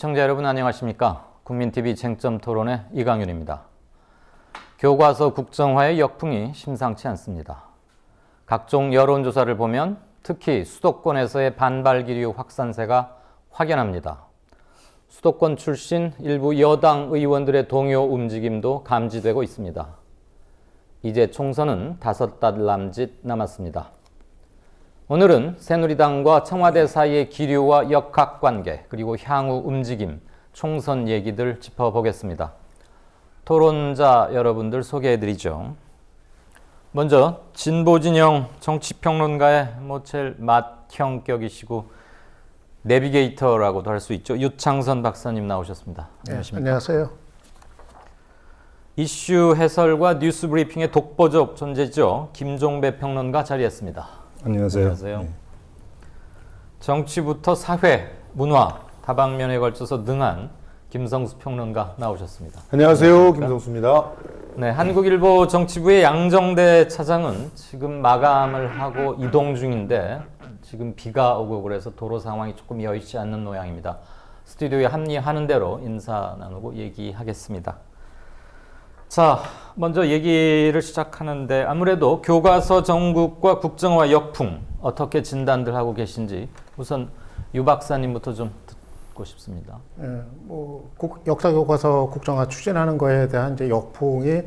시청자 여러분 안녕하십니까? 국민TV 쟁점토론의 이강윤입니다. 교과서 국정화의 역풍이 심상치 않습니다. 각종 여론조사를 보면 특히 수도권에서의 반발 기류 확산세가 확연합니다. 수도권 출신 일부 여당 의원들의 동요 움직임도 감지되고 있습니다. 이제 총선은 5달 남짓 남았습니다. 오늘은 새누리당과 청와대 사이의 기류와 역학관계 그리고 향후 움직임, 총선 얘기들 짚어보겠습니다. 토론자 여러분들 소개해드리죠. 먼저 진보진영 정치평론가의 제일 맏형격이시고 내비게이터라고도 할 수 있죠. 유창선 박사님 나오셨습니다. 안녕하십니까? 안녕하세요. 이슈 해설과 뉴스 브리핑의 독보적 존재죠. 김종배 평론가 자리했습니다. 안녕하세요. 안녕하세요. 네. 정치부터 사회, 문화, 다방면에 걸쳐서 능한 김성수 평론가 나오셨습니다. 안녕하세요. 김성수입니다. 네, 한국일보 정치부의 양정대 차장은 지금 마감을 하고 이동 중인데 지금 비가 오고 그래서 도로 상황이 조금 여의치 않는 모양입니다. 스튜디오에 합류하는 대로 인사 나누고 얘기하겠습니다. 자, 먼저 얘기를 시작하는데 아무래도 교과서 정국과 국정화 역풍 어떻게 진단들 하고 계신지 우선 유 박사님부터 좀 듣고 싶습니다. 역사 교과서 국정화 추진하는 거에 대한 이제 역풍이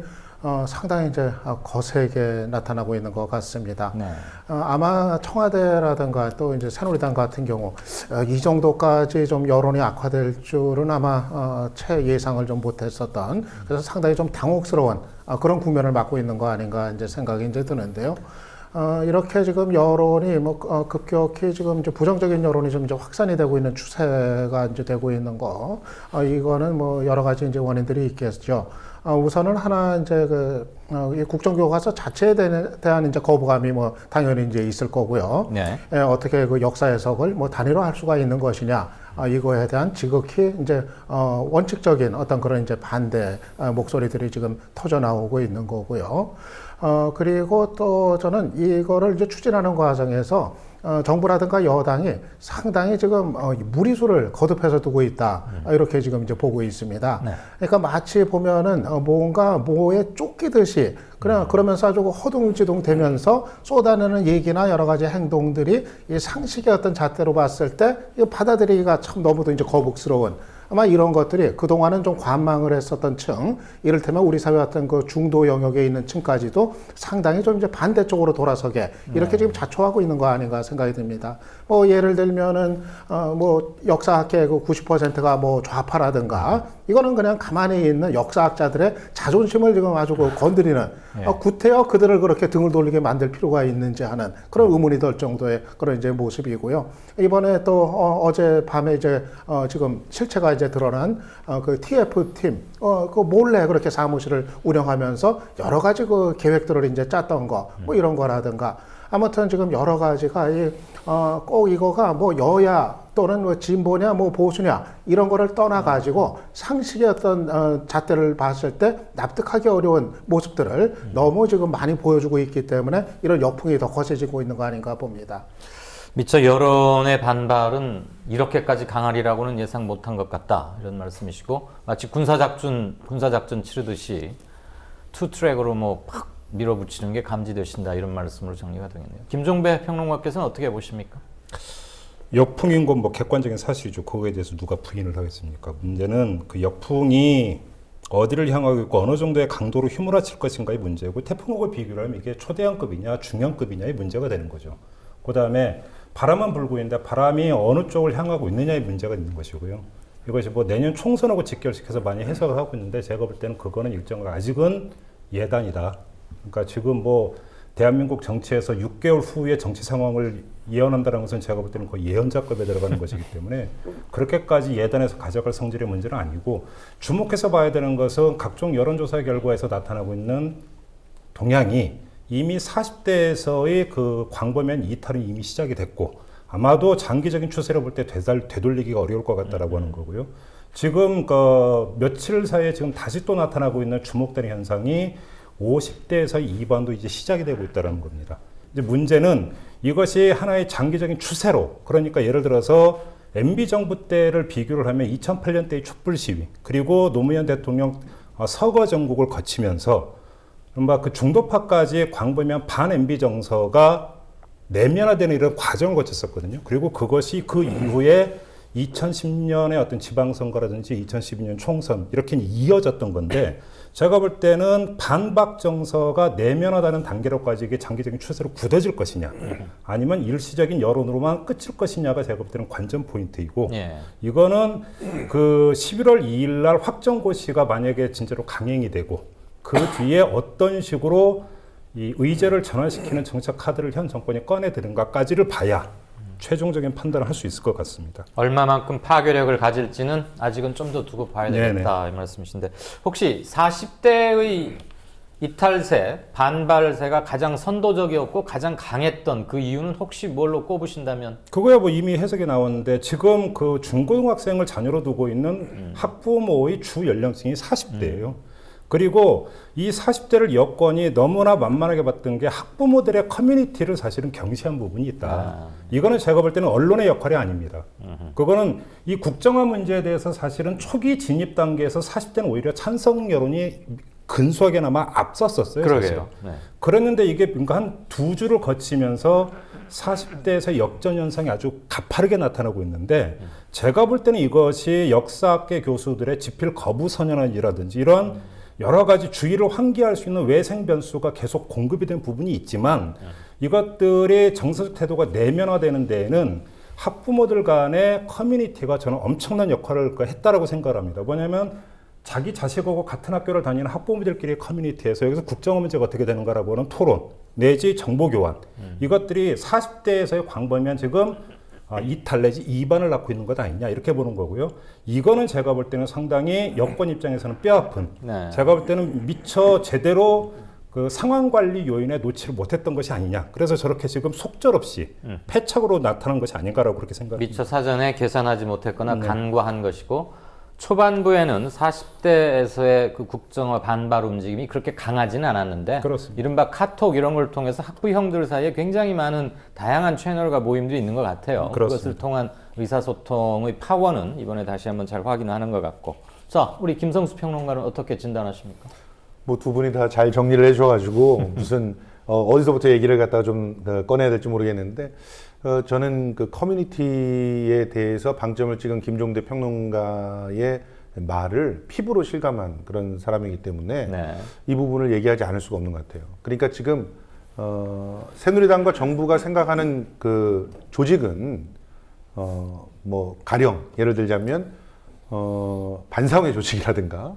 상당히 이제 거세게 나타나고 있는 것 같습니다. 네. 아마 청와대라든가 또 이제 새누리당 같은 경우 이 정도까지 좀 여론이 악화될 줄은 아마 채 예상을 좀 못했었던, 그래서 상당히 좀 당혹스러운 그런 국면을 맞고 있는 거 아닌가 이제 생각이 이제 드는데요. 이렇게 지금 여론이 급격히 지금 이제 부정적인 여론이 좀 이제 확산이 되고 있는 추세가 이제 되고 있는 거, 이거는 여러 가지 이제 원인들이 있겠죠. 우선은 하나 이제 이 국정교과서 자체에 대한 이제 거부감이 당연히 이제 있을 거고요. 네. 어떻게 그 역사 해석을 단위로할 수가 있는 것이냐, 이거에 대한 지극히 이제 원칙적인 어떤 그런 이제 반대 목소리들이 지금 터져 나오고 있는 거고요. 그리고 또 저는 이거를 이제 추진하는 과정에서 정부라든가 여당이 상당히 지금 무리수를 거듭해서 두고 있다, 이렇게 지금 이제 보고 있습니다. 네. 그러니까 마치 보면은 뭔가 뭐에 쫓기듯이 그러면서 아주 허둥지둥 되면서 쏟아내는 얘기나 여러 가지 행동들이 이 상식의 어떤 잣대로 봤을 때 이거 받아들이기가 참 너무도 이제 거북스러운, 아마 이런 것들이 그동안은 좀 관망을 했었던 층, 이를테면 우리 사회 같은 그 중도 영역에 있는 층까지도 상당히 좀 이제 반대쪽으로 돌아서게 이렇게 지금 자초하고 있는 거 아닌가 생각이 듭니다. 예를 들면은 역사학계 그 90%가 좌파라든가, 이거는 그냥 가만히 있는 역사학자들의 자존심을 지금 아주 건드리는, 구태여 그들을 그렇게 등을 돌리게 만들 필요가 있는지 하는 그런 의문이 들 정도의 그런 이제 모습이고요. 이번에 또 어제 밤에 이제 지금 실체가 이제 드러난 그 TF팀, 그 몰래 그렇게 사무실을 운영하면서 여러 가지 그 계획들을 이제 짰던 거, 이런 거라든가, 아무튼 지금 여러 가지가 꼭 이거가 여야 또는 진보냐 보수냐 이런 거를 떠나가지고 상식의 어떤 잣대를 봤을 때 납득하기 어려운 모습들을 너무 지금 많이 보여주고 있기 때문에 이런 역풍이 더 거세지고 있는 거 아닌가 봅니다. 미처 여론의 반발은 이렇게까지 강하리라고는 예상 못한 것 같다, 이런 말씀이시고, 마치 군사작전 치르듯이 투트랙으로 팍 밀어붙이는 게 감지되신다, 이런 말씀으로 정리가 되겠네요. 김종배 평론가께서는 어떻게 보십니까? 역풍인 건 객관적인 사실이죠. 그거에 대해서 누가 부인을 하겠습니까? 문제는 그 역풍이 어디를 향하고 있고 어느 정도의 강도로 휘몰아칠 것인가의 문제고, 태풍하고 비교를 하면 이게 초대형급이냐 중형급이냐의 문제가 되는 거죠. 그 다음에 바람은 불고 있는데 바람이 어느 쪽을 향하고 있느냐의 문제가 있는 것이고요. 이것이 내년 총선하고 직결시켜서 많이 해석을 하고 있는데, 제가 볼 때는 그거는 일정한 아직은 예단이다. 그러니까 지금 대한민국 정치에서 6개월 후의 정치 상황을 예언한다는 것은 제가 볼 때는 거의 예언자급에 들어가는 것이기 때문에 그렇게까지 예단해서 가져갈 성질의 문제는 아니고, 주목해서 봐야 되는 것은 각종 여론조사 결과에서 나타나고 있는 동향이 이미 40대에서의 그 광범위한 이탈은 이미 시작이 됐고, 아마도 장기적인 추세를 볼 때 되돌리기가 어려울 것 같다라고 하는 거고요. 지금 며칠 사이에 지금 다시 또 나타나고 있는 주목되는 현상이 50대에서 2반도 이제 시작이 되고 있다는 겁니다. 이제 문제는 이것이 하나의 장기적인 추세로, 그러니까 예를 들어서 MB 정부 때를 비교를 하면 2008년대의 촛불 시위 그리고 노무현 대통령 서거 정국을 거치면서 이른바 그 중도파까지 광범위한 반 MB 정서가 내면화되는 이런 과정을 거쳤었거든요. 그리고 그것이 그 이후에 2010년의 어떤 지방선거라든지 2012년 총선 이렇게 이어졌던 건데 제가 볼 때는 반박 정서가 내면화되는 단계로까지 이게 장기적인 추세로 굳어질 것이냐 아니면 일시적인 여론으로만 끝일 것이냐가 제가 볼 때는 관전 포인트이고 예. 이거는 그 11월 2일 날 확정고시가 만약에 진짜로 강행이 되고 그 뒤에 어떤 식으로 이 의제를 전환시키는 정책 카드를 현 정권이 꺼내드는가까지를 봐야 최종적인 판단을 할 수 있을 것 같습니다. 얼마만큼 파괴력을 가질지는 아직은 좀 더 두고 봐야 되겠다 이 말씀이신데 혹시 40대의 이탈세, 반발세가 가장 선도적이었고 가장 강했던 그 이유는 혹시 뭘로 꼽으신다면? 그거야 뭐 이미 해석이 나왔는데 지금 그 중고등학생을 자녀로 두고 있는 학부모의 주 연령층이 40대예요. 그리고 이 40대를 여권이 너무나 만만하게 봤던 게 학부모들의 커뮤니티를 사실은 경시한 부분이 있다. 이거는 제가 볼 때는 언론의 역할이 아닙니다. 그거는 이 국정화 문제에 대해서 사실은 초기 진입 단계에서 40대는 오히려 찬성 여론이 근소하게나마 앞섰었어요. 그러게요. 네. 그랬는데 이게 뭔가 한 두 주를 거치면서 40대에서 역전 현상이 아주 가파르게 나타나고 있는데 제가 볼 때는 이것이 역사학계 교수들의 집필 거부 선언이라든지 이런 여러 가지 주의를 환기할 수 있는 외생 변수가 계속 공급이 된 부분이 있지만 이것들의 정서적 태도가 내면화되는 데에는 학부모들 간의 커뮤니티가 저는 엄청난 역할을 했다라고 생각을 합니다. 뭐냐면 자기 자식하고 같은 학교를 다니는 학부모들끼리의 커뮤니티에서 여기서 국정화 문제가 어떻게 되는가라고 하는 토론 내지 정보 교환 이것들이 40대에서의 광범위한 지금 이탈 내지 이반을 낳고 있는 것 아니냐 이렇게 보는 거고요. 이거는 제가 볼 때는 상당히 여권 입장에서는 뼈아픈 네. 제가 볼 때는 미처 제대로 그 상황 관리 요인에 놓지를 못했던 것이 아니냐. 그래서 저렇게 지금 속절없이 패착으로 나타난 것이 아닌가라고 그렇게 생각합니다. 미처 사전에 계산하지 못했거나 네. 간과한 것이고 초반부에는 40대에서의 그 국정화 반발 움직임이 그렇게 강하지는 않았는데 그렇습니다. 이른바 카톡 이런 걸 통해서 학부형들 사이에 굉장히 많은 다양한 채널과 모임들이 있는 것 같아요. 그렇습니다. 그것을 통한 의사소통의 파워는 이번에 다시 한번 잘 확인하는 것 같고 자, 우리 김성수 평론가는 어떻게 진단하십니까? 뭐 두 분이 다 잘 정리를 해주셔가지고 무슨 어디서부터 얘기를 갖다가 좀 꺼내야 될지 모르겠는데 저는 그 커뮤니티에 대해서 방점을 찍은 김종대 평론가의 말을 피부로 실감한 그런 사람이기 때문에 네. 이 부분을 얘기하지 않을 수가 없는 것 같아요. 그러니까 지금 새누리당과 정부가 생각하는 그 조직은 뭐 가령 예를 들자면 반사회 조직이라든가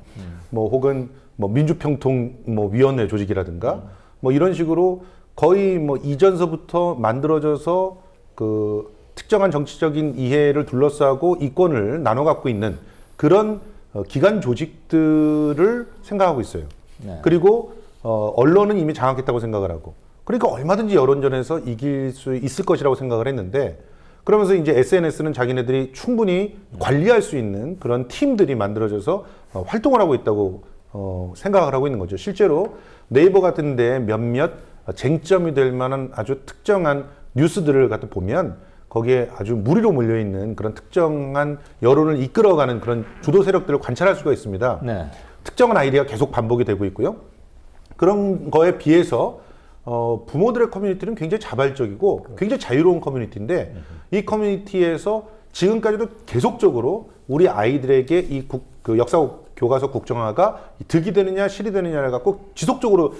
뭐 혹은 뭐 민주평통 뭐 위원회 조직이라든가 뭐 이런 식으로 거의 뭐 이전서부터 만들어져서 그 특정한 정치적인 이해를 둘러싸고 이권을 나눠 갖고 있는 그런 기관 조직들을 생각하고 있어요. 네. 그리고 언론은 이미 장악했다고 생각을 하고 그러니까 얼마든지 여론전에서 이길 수 있을 것이라고 생각을 했는데 그러면서 이제 SNS는 자기네들이 충분히 관리할 수 있는 그런 팀들이 만들어져서 활동을 하고 있다고 생각을 하고 있는 거죠. 실제로 네이버 같은 데 몇몇 쟁점이 될 만한 아주 특정한 뉴스들을 갖다 보면 거기에 아주 무리로 몰려있는 그런 특정한 여론을 이끌어가는 그런 주도 세력들을 관찰할 수가 있습니다. 네. 특정한 아이디어가 계속 반복이 되고 있고요. 그런 거에 비해서 부모들의 커뮤니티는 굉장히 자발적이고 굉장히 자유로운 커뮤니티인데 이 커뮤니티에서 지금까지도 계속적으로 우리 아이들에게 그 역사 교과서 국정화가 득이 되느냐 실이 되느냐를 갖고 지속적으로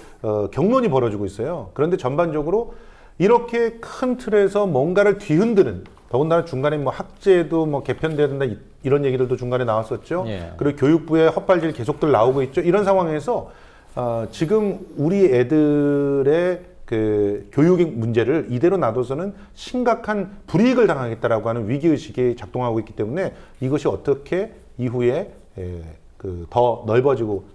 경론이 벌어지고 있어요. 그런데 전반적으로 이렇게 큰 틀에서 뭔가를 뒤흔드는 더군다나 중간에 뭐 학제도 뭐 개편돼야 된다 이런 얘기들도 중간에 나왔었죠. 예. 그리고 교육부의 헛발질 계속들 나오고 있죠. 이런 상황에서 지금 우리 애들의 그 교육의 문제를 이대로 놔둬서는 심각한 불이익을 당하겠다라고 하는 위기의식이 작동하고 있기 때문에 이것이 어떻게 이후에 그 더 넓어지고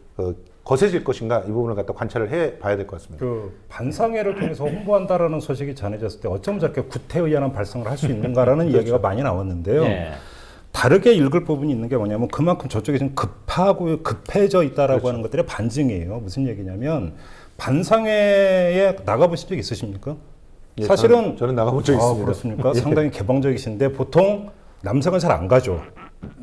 거세질 것인가 이 부분을 갖다 관찰을 해봐야 될 것 같습니다. 그 반상회를 통해서 홍보한다라는 소식이 전해졌을 때 어쩜 저렇게 구태의연한 발상을 할 수 있는가라는 이야기가 많이 나왔는데요. 네. 다르게 읽을 부분이 있는 게 뭐냐면 그만큼 저쪽이 지금 급하고 급해져 있다라고 하는 것들의 반증이에요. 무슨 얘기냐면 반상회에 나가보신 적 있으십니까? 예, 사실은 저는 나가본 적 있습니다. 그렇습니까? 예. 상당히 개방적이신데 보통 남성은 잘 안 가죠.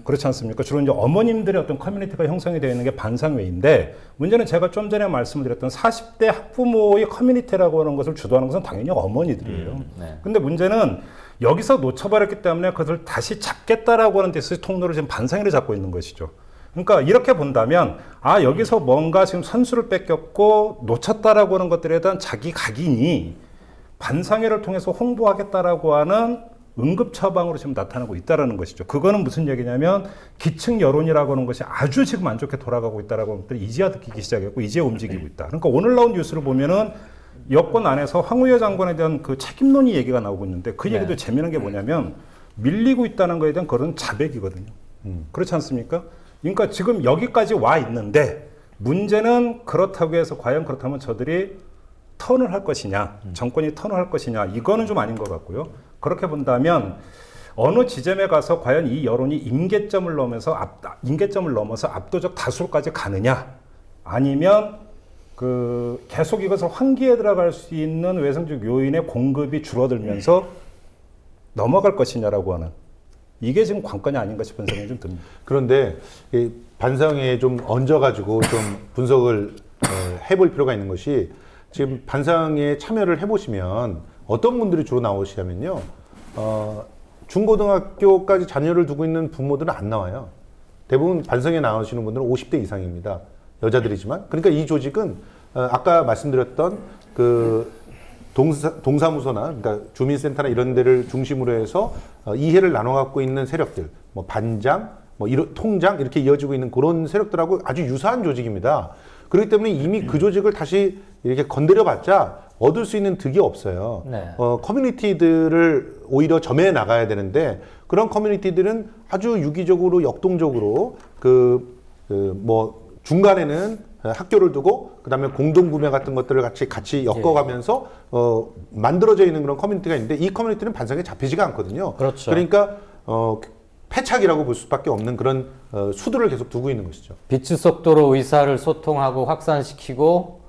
그렇지 않습니까? 주로 이제 어머님들의 어떤 커뮤니티가 형성이 되어 있는 게 반상회인데, 문제는 제가 좀 전에 말씀드렸던 40대 학부모의 커뮤니티라고 하는 것을 주도하는 것은 당연히 어머니들이에요. 네. 근데 문제는 여기서 놓쳐버렸기 때문에 그것을 다시 잡겠다라고 하는 데서 통로를 지금 반상회를 잡고 있는 것이죠. 그러니까 이렇게 본다면, 아, 여기서 뭔가 지금 선수를 뺏겼고 놓쳤다라고 하는 것들에 대한 자기 각인이 반상회를 통해서 홍보하겠다라고 하는 응급 처방으로 지금 나타나고 있다는 것이죠. 그거는 무슨 얘기냐면 기층 여론이라고 하는 것이 아주 지금 안 좋게 돌아가고 있다라고 하는 것들이 이제야 느끼기 시작했고 이제 움직이고 있다. 그러니까 오늘 나온 뉴스를 보면은 여권 안에서 황우여 장관에 대한 그 책임론이 얘기가 나오고 있는데 그 얘기도 재미난 게 뭐냐면 밀리고 있다는 거에 대한 그런 자백이거든요. 그렇지 않습니까? 그러니까 지금 여기까지 와 있는데 문제는 그렇다고 해서 과연 그렇다면 저들이 턴을 할 것이냐, 정권이 턴을 할 것이냐, 이거는 좀 아닌 것 같고요. 그렇게 본다면 어느 지점에 가서 과연 이 여론이 임계점을 넘어서 압도적 다수까지 가느냐, 아니면 그 계속 이것을 환기에 들어갈 수 있는 외성적 요인의 공급이 줄어들면서 넘어갈 것이냐라고 하는, 이게 지금 관건이 아닌가 싶은 생각이 좀 듭니다. 그런데 이 반상회에 좀 얹어가지고 좀 분석을 해볼 필요가 있는 것이, 지금 반상회에 참여를 해보시면 어떤 분들이 주로 나오시냐면요, 중고등학교까지 자녀를 두고 있는 부모들은 안 나와요. 대부분 반상회에 나오시는 분들은 50대 이상입니다. 여자들이지만. 그러니까 이 조직은 아까 말씀드렸던 그 동사무소나, 그러니까 주민센터나 이런 데를 중심으로 해서 이해를 나눠 갖고 있는 세력들, 뭐 반장, 뭐 통장 이렇게 이어지고 있는 그런 세력들하고 아주 유사한 조직입니다. 그렇기 때문에 이미 그 조직을 다시 이렇게 건드려봤자 얻을 수 있는 득이 없어요. 네. 커뮤니티들을 오히려 점해 나가야 되는데, 그런 커뮤니티들은 아주 유기적으로 역동적으로 뭐 중간에는 학교를 두고 그다음에 공동구매 같은 것들을 같이 엮어가면서 만들어져 있는 그런 커뮤니티가 있는데, 이 커뮤니티는 반상에 잡히지가 않거든요. 그렇죠. 그러니까 패착이라고 볼 수밖에 없는 그런 수들을 계속 두고 있는 것이죠. 빛의 속도로 의사를 소통하고 확산시키고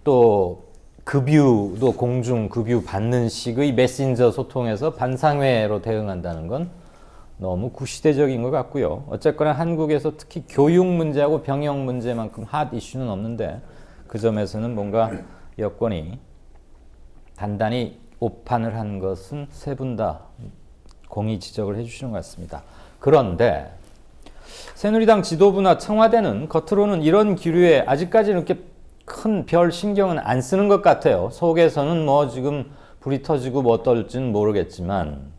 또 급유도 공중 급유 받는 식의 메신저 소통에서 반상회로 대응한다는 건 너무 구시대적인 것 같고요. 어쨌거나 한국에서 특히 교육 문제하고 병역 문제만큼 핫 이슈는 없는데, 그 점에서는 뭔가 여권이 단단히 오판을 한 것은 세 분 다 공의 지적을 해주시는 것 같습니다. 그런데 새누리당 지도부나 청와대는 겉으로는 이런 기류에 아직까지는 이렇게 큰 별 신경은 안 쓰는 것 같아요. 속에서는 뭐 지금 불이 터지고 뭐 어떨지는 모르겠지만,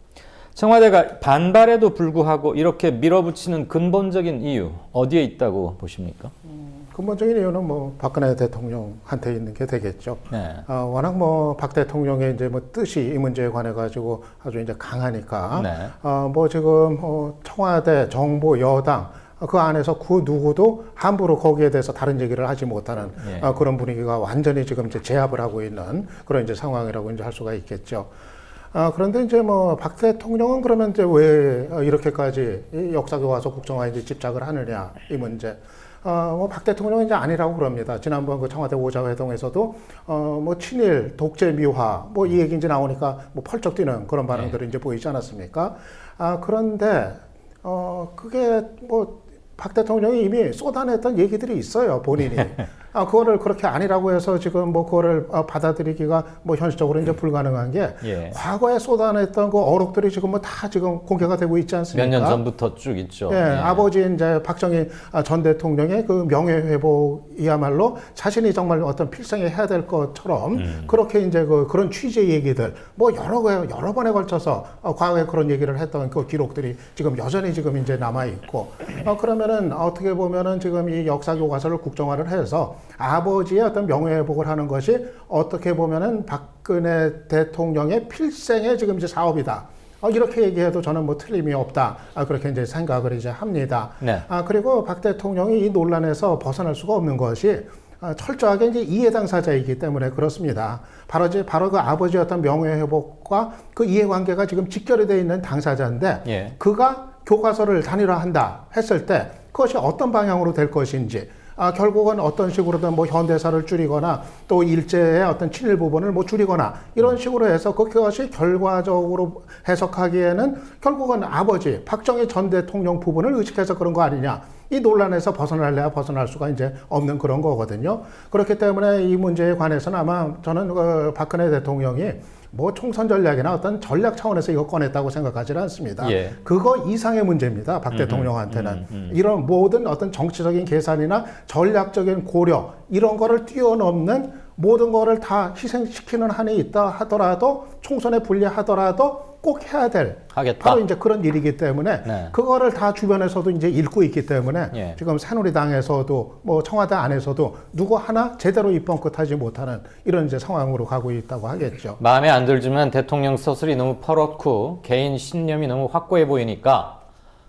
청와대가 반발에도 불구하고 이렇게 밀어붙이는 근본적인 이유 어디에 있다고 보십니까? 근본적인 이유는 뭐 박근혜 대통령한테 있는 게 되겠죠. 네. 워낙 뭐 박 대통령의 이제 뭐 뜻이 이 문제에 관해 가지고 아주 이제 강하니까. 네. 뭐 지금 청와대, 정부, 여당 그 안에서 그 누구도 함부로 거기에 대해서 다른 얘기를 하지 못하는 그런 분위기가 완전히 지금 이제 제압을 하고 있는 그런 이제 상황이라고 이제 할 수가 있겠죠. 그런데 이제 뭐 박 대통령은 그러면 이제 왜 이렇게까지 이 역사교과서 국정화에 이제 집착을 하느냐, 이 문제. 뭐 박 대통령은 이제 아니라고 그럽니다. 지난번 그 청와대 오자회동에서도 뭐 친일, 독재 미화 뭐 이 얘기 이제 나오니까 뭐 펄쩍 뛰는 그런 반응들이 이제 보이지 않았습니까? 그런데 그게 뭐 박 대통령이 이미 쏟아냈던 얘기들이 있어요, 본인이. 그거를 그렇게 아니라고 해서 지금 뭐 그거를 받아들이기가 뭐 현실적으로 이제 불가능한 게, 과거에 쏟아냈던 그 어록들이 지금 뭐 다 지금 공개가 되고 있지 않습니까? 몇 년 전부터 쭉 있죠. 아버지 이제 박정희 전 대통령의 그 명예회복이야말로 자신이 정말 어떤 필생에 해야 될 것처럼 그렇게 이제 그런 취지의 얘기들 뭐 여러 번에 걸쳐서 과거에 그런 얘기를 했던 그 기록들이 지금 여전히 지금 이제 남아 있고, 그러면은 어떻게 보면은 지금 이 역사 교과서를 국정화를 해서 아버지의 어떤 명예회복을 하는 것이 어떻게 보면은 박근혜 대통령의 필생의 지금 이제 사업이다. 이렇게 얘기해도 저는 뭐 틀림이 없다. 그렇게 이제 생각을 이제 합니다. 네. 그리고 박 대통령이 이 논란에서 벗어날 수가 없는 것이 철저하게 이제 이해 당사자이기 때문에 그렇습니다. 바로 그 아버지의 어떤 명예회복과 그 이해관계가 지금 직결이 되어 있는 당사자인데, 그가 교과서를 단일화한다 했을 때 그것이 어떤 방향으로 될 것인지, 결국은 어떤 식으로든 뭐 현대사를 줄이거나 또 일제의 어떤 친일 부분을 뭐 줄이거나 이런 식으로 해서 그것이 결과적으로 해석하기에는 결국은 아버지 박정희 전 대통령 부분을 의식해서 그런 거 아니냐. 이 논란에서 벗어날래야 벗어날 수가 이제 없는 그런 거거든요. 그렇기 때문에 이 문제에 관해서는 아마 저는 박근혜 대통령이 뭐 총선 전략이나 어떤 전략 차원에서 이거 꺼냈다고 생각하지는 않습니다. 예. 그거 이상의 문제입니다. 박 대통령한테는. 이런 모든 어떤 정치적인 계산이나 전략적인 고려 이런 거를 뛰어넘는 모든 거를 다 희생시키는 한이 있다 하더라도 총선에 불리하더라도 꼭 해야 될 하겠다. 바로 이제 그런 일이기 때문에 네. 그거를 다 주변에서도 이제 읽고 있기 때문에 예. 지금 새누리당에서도 뭐 청와대 안에서도 누구 하나 제대로 입번 끝하지 못하는 이런 이제 상황으로 가고 있다고 하겠죠. 마음에 안 들지만 대통령 서술이 너무 퍼렇고 개인 신념이 너무 확고해 보이니까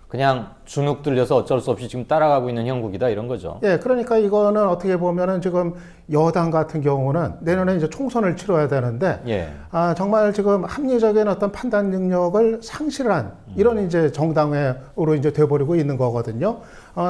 그냥 주눅 들려서 어쩔 수 없이 지금 따라가고 있는 형국이다 이런 거죠. 예, 그러니까 이거는 어떻게 보면은 지금 여당 같은 경우는 내년에 이제 총선을 치러야 되는데 예. 정말 지금 합리적인 어떤 판단 능력을 상실한 이런 이제 정당으로 이제 돼버리고 있는 거거든요.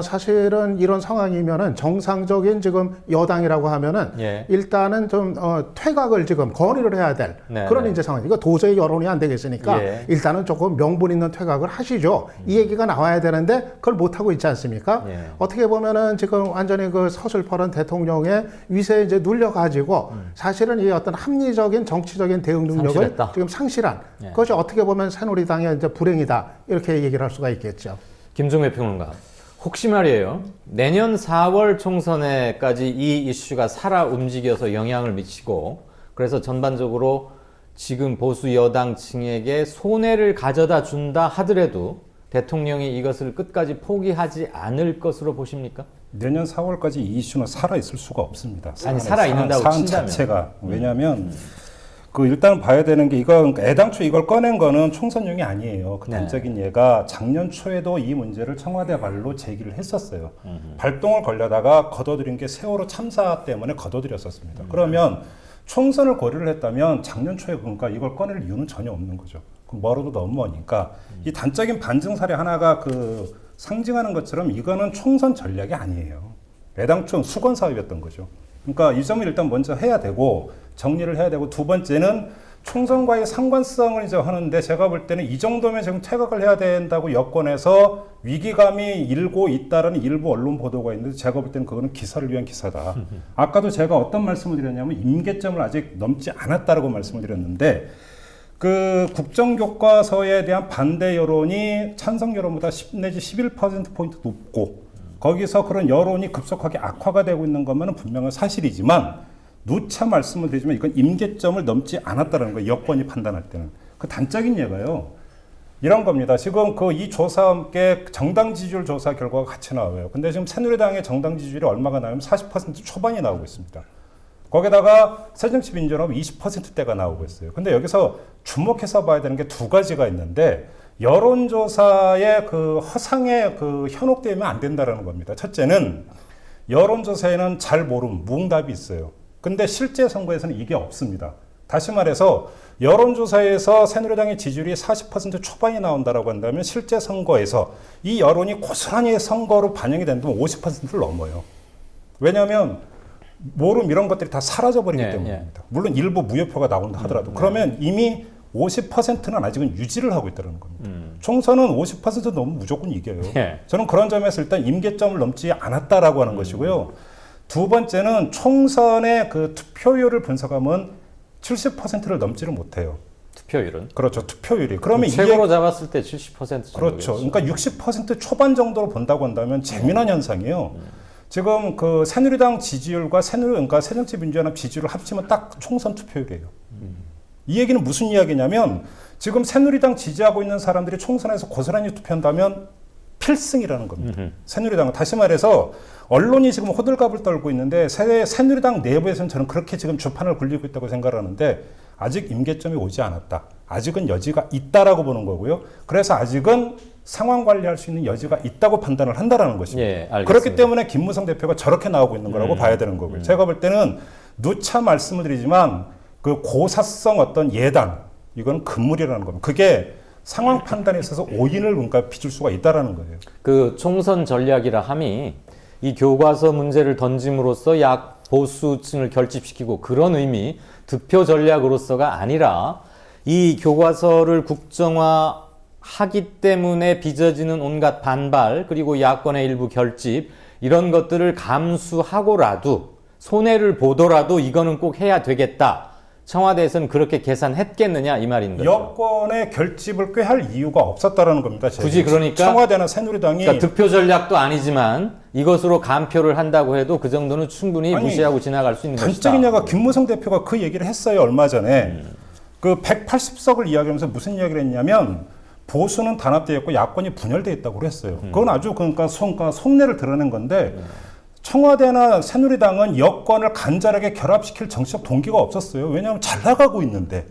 사실은 이런 상황이면은 정상적인 지금 여당이라고 하면은 예. 일단은 좀 퇴각을 지금 건의를 해야 될 네, 그런 네. 이제 상황. 이거 도저히 여론이 안 되겠으니까 예. 일단은 조금 명분 있는 퇴각을 하시죠. 이 얘기가 나와야 되는데 그걸 못 하고 있지 않습니까? 예. 어떻게 보면은 지금 완전히 그 서슬퍼런 대통령의 위세에 이제 눌려가지고 사실은 이 어떤 합리적인 정치적인 대응 능력을 상실했다. 지금 상실한 예. 그것이 어떻게 보면 새누리당의 이제 불행이다 이렇게 얘기를 할 수가 있겠죠. 김종배 평론가. 혹시 말이에요. 내년 4월 총선에까지 이 이슈가 살아 움직여서 영향을 미치고 그래서 전반적으로 지금 보수 여당층에게 손해를 가져다 준다 하더라도 대통령이 이것을 끝까지 포기하지 않을 것으로 보십니까? 내년 4월까지 이 이슈는 살아 있을 수가 없습니다. 아니, 살아 있는다고 사안 친다면. 자체가 왜냐하면 그 일단 봐야 되는 게 이거 애당초 이걸 꺼낸 거는 총선용이 아니에요. 그 네. 단적인 예가 작년 초에도 이 문제를 청와대 발로 제기를 했었어요. 발동을 걸려다가 걷어들인 게 세월호 참사 때문에 걷어들였었습니다. 그러면 총선을 고려를 했다면 작년 초에 그러니까 이걸 꺼낼 이유는 전혀 없는 거죠. 그럼 멀어도 너무 머니까 이 단적인 반증 사례 하나가 그 상징하는 것처럼 이거는 총선 전략이 아니에요. 애당초 수건 사업이었던 거죠. 그러니까 이 점을 일단 먼저 해야 되고 정리를 해야 되고 두 번째는 총선과의 상관성을 이제 하는데 제가 볼 때는 이 정도면 지금 퇴각을 해야 된다고 여권에서 위기감이 일고 있다라는 일부 언론 보도가 있는데 제가 볼 때는 그거는 기사를 위한 기사다. 아까도 제가 어떤 말씀을 드렸냐면 임계점을 아직 넘지 않았다라고 말씀을 드렸는데 그 국정교과서에 대한 반대 여론이 찬성 여론보다 10 내지 11%포인트 높고 거기서 그런 여론이 급속하게 악화가 되고 있는 것만은 분명한 사실이지만 누차 말씀을 드리지만 이건 임계점을 넘지 않았다는 거예요. 여권이 판단할 때는. 그 단적인 예가요. 이런 겁니다. 지금 그 이 조사와 함께 정당 지지율 조사 결과가 같이 나와요. 근데 지금 새누리당의 정당 지지율이 얼마가 나오면 40% 초반이 나오고 있습니다. 거기다가 새정치민주연합 20%대가 나오고 있어요. 근데 여기서 주목해서 봐야 되는 게 두 가지가 있는데 여론조사의 그 허상에 그 현혹되면 안 된다는 겁니다. 첫째는 여론조사에는 잘 모름, 무응답이 있어요. 근데 실제 선거에서는 이게 없습니다. 다시 말해서 여론조사에서 새누리당의 지지율이 40% 초반이 나온다라고 한다면 실제 선거에서 이 여론이 고스란히 선거로 반영이 된다면 50%를 넘어요. 왜냐하면 모름 이런 것들이 다 사라져버리기 네, 때문입니다. 물론 일부 무효표가 나온다 하더라도 그러면 이미 50%는 아직은 유지를 하고 있다는 겁니다. 총선은 50% 넘으면 무조건 이겨요. 예. 저는 그런 점에서 일단 임계점을 넘지 않았다라고 하는 것이고요. 두 번째는 총선의 그 투표율을 분석하면 70%를 넘지를 못해요. 투표율은? 그렇죠. 투표율이. 그러면 최고로 잡았을 때 70% 정도. 그렇죠. 그러니까 60% 초반 정도로 본다고 한다면 재미난 현상이에요. 지금 그 새누리당 지지율과 그러니까 새정치민주연합 지지율을 합치면 딱 총선 투표율이에요. 이 얘기는 무슨 이야기냐면 지금 새누리당 지지하고 있는 사람들이 총선에서 고스란히 투표한다면 필승이라는 겁니다. 새누리당은 다시 말해서 언론이 지금 호들갑을 떨고 있는데 새누리당 내부에서는 저는 그렇게 지금 주판을 굴리고 있다고 생각하는데 아직 임계점이 오지 않았다. 아직은 여지가 있다라고 보는 거고요. 그래서 아직은 상황 관리할 수 있는 여지가 있다고 판단을 한다라는 것입니다. 예, 알겠습니다. 그렇기 때문에 김무성 대표가 저렇게 나오고 있는 거라고 봐야 되는 거고요. 제가 볼 때는 누차 말씀을 드리지만 그 고사성 어떤 예단 이건 금물이라는 겁니다. 그게 상황 판단에 있어서 오인을 그러니까 빚을 수가 있다라는 거예요. 그 총선 전략이라 함이 이 교과서 문제를 던짐으로써 보수층을 결집시키고 그런 의미, 득표 전략으로서가 아니라 이 교과서를 국정화하기 때문에 빚어지는 온갖 반발, 그리고 야권의 일부 결집, 이런 것들을 감수하고라도 손해를 보더라도 이거는 꼭 해야 되겠다. 청와대에서는 그렇게 계산했겠느냐 이 말인 거죠. 여권의 결집을 꾀할 이유가 없었다라는 겁니다. 굳이 그러니까 청와대나 새누리당이 그러니까 득표 전략도 아니지만 이것으로 간표를 한다고 해도 그 정도는 충분히 아니, 무시하고 지나갈 수 있는 것이다. 단적이냐가 김무성 대표가 그 얘기를 했어요. 얼마 전에 그 180석을 이야기하면서 무슨 이야기를 했냐면 보수는 단합되었고 야권이 분열돼 있다고 그랬어요. 그건 아주 그러니까 속내를 드러낸 건데 청와대나 새누리당은 여권을 간절하게 결합시킬 정치적 동기가 없었어요. 왜냐하면 잘 나가고 있는데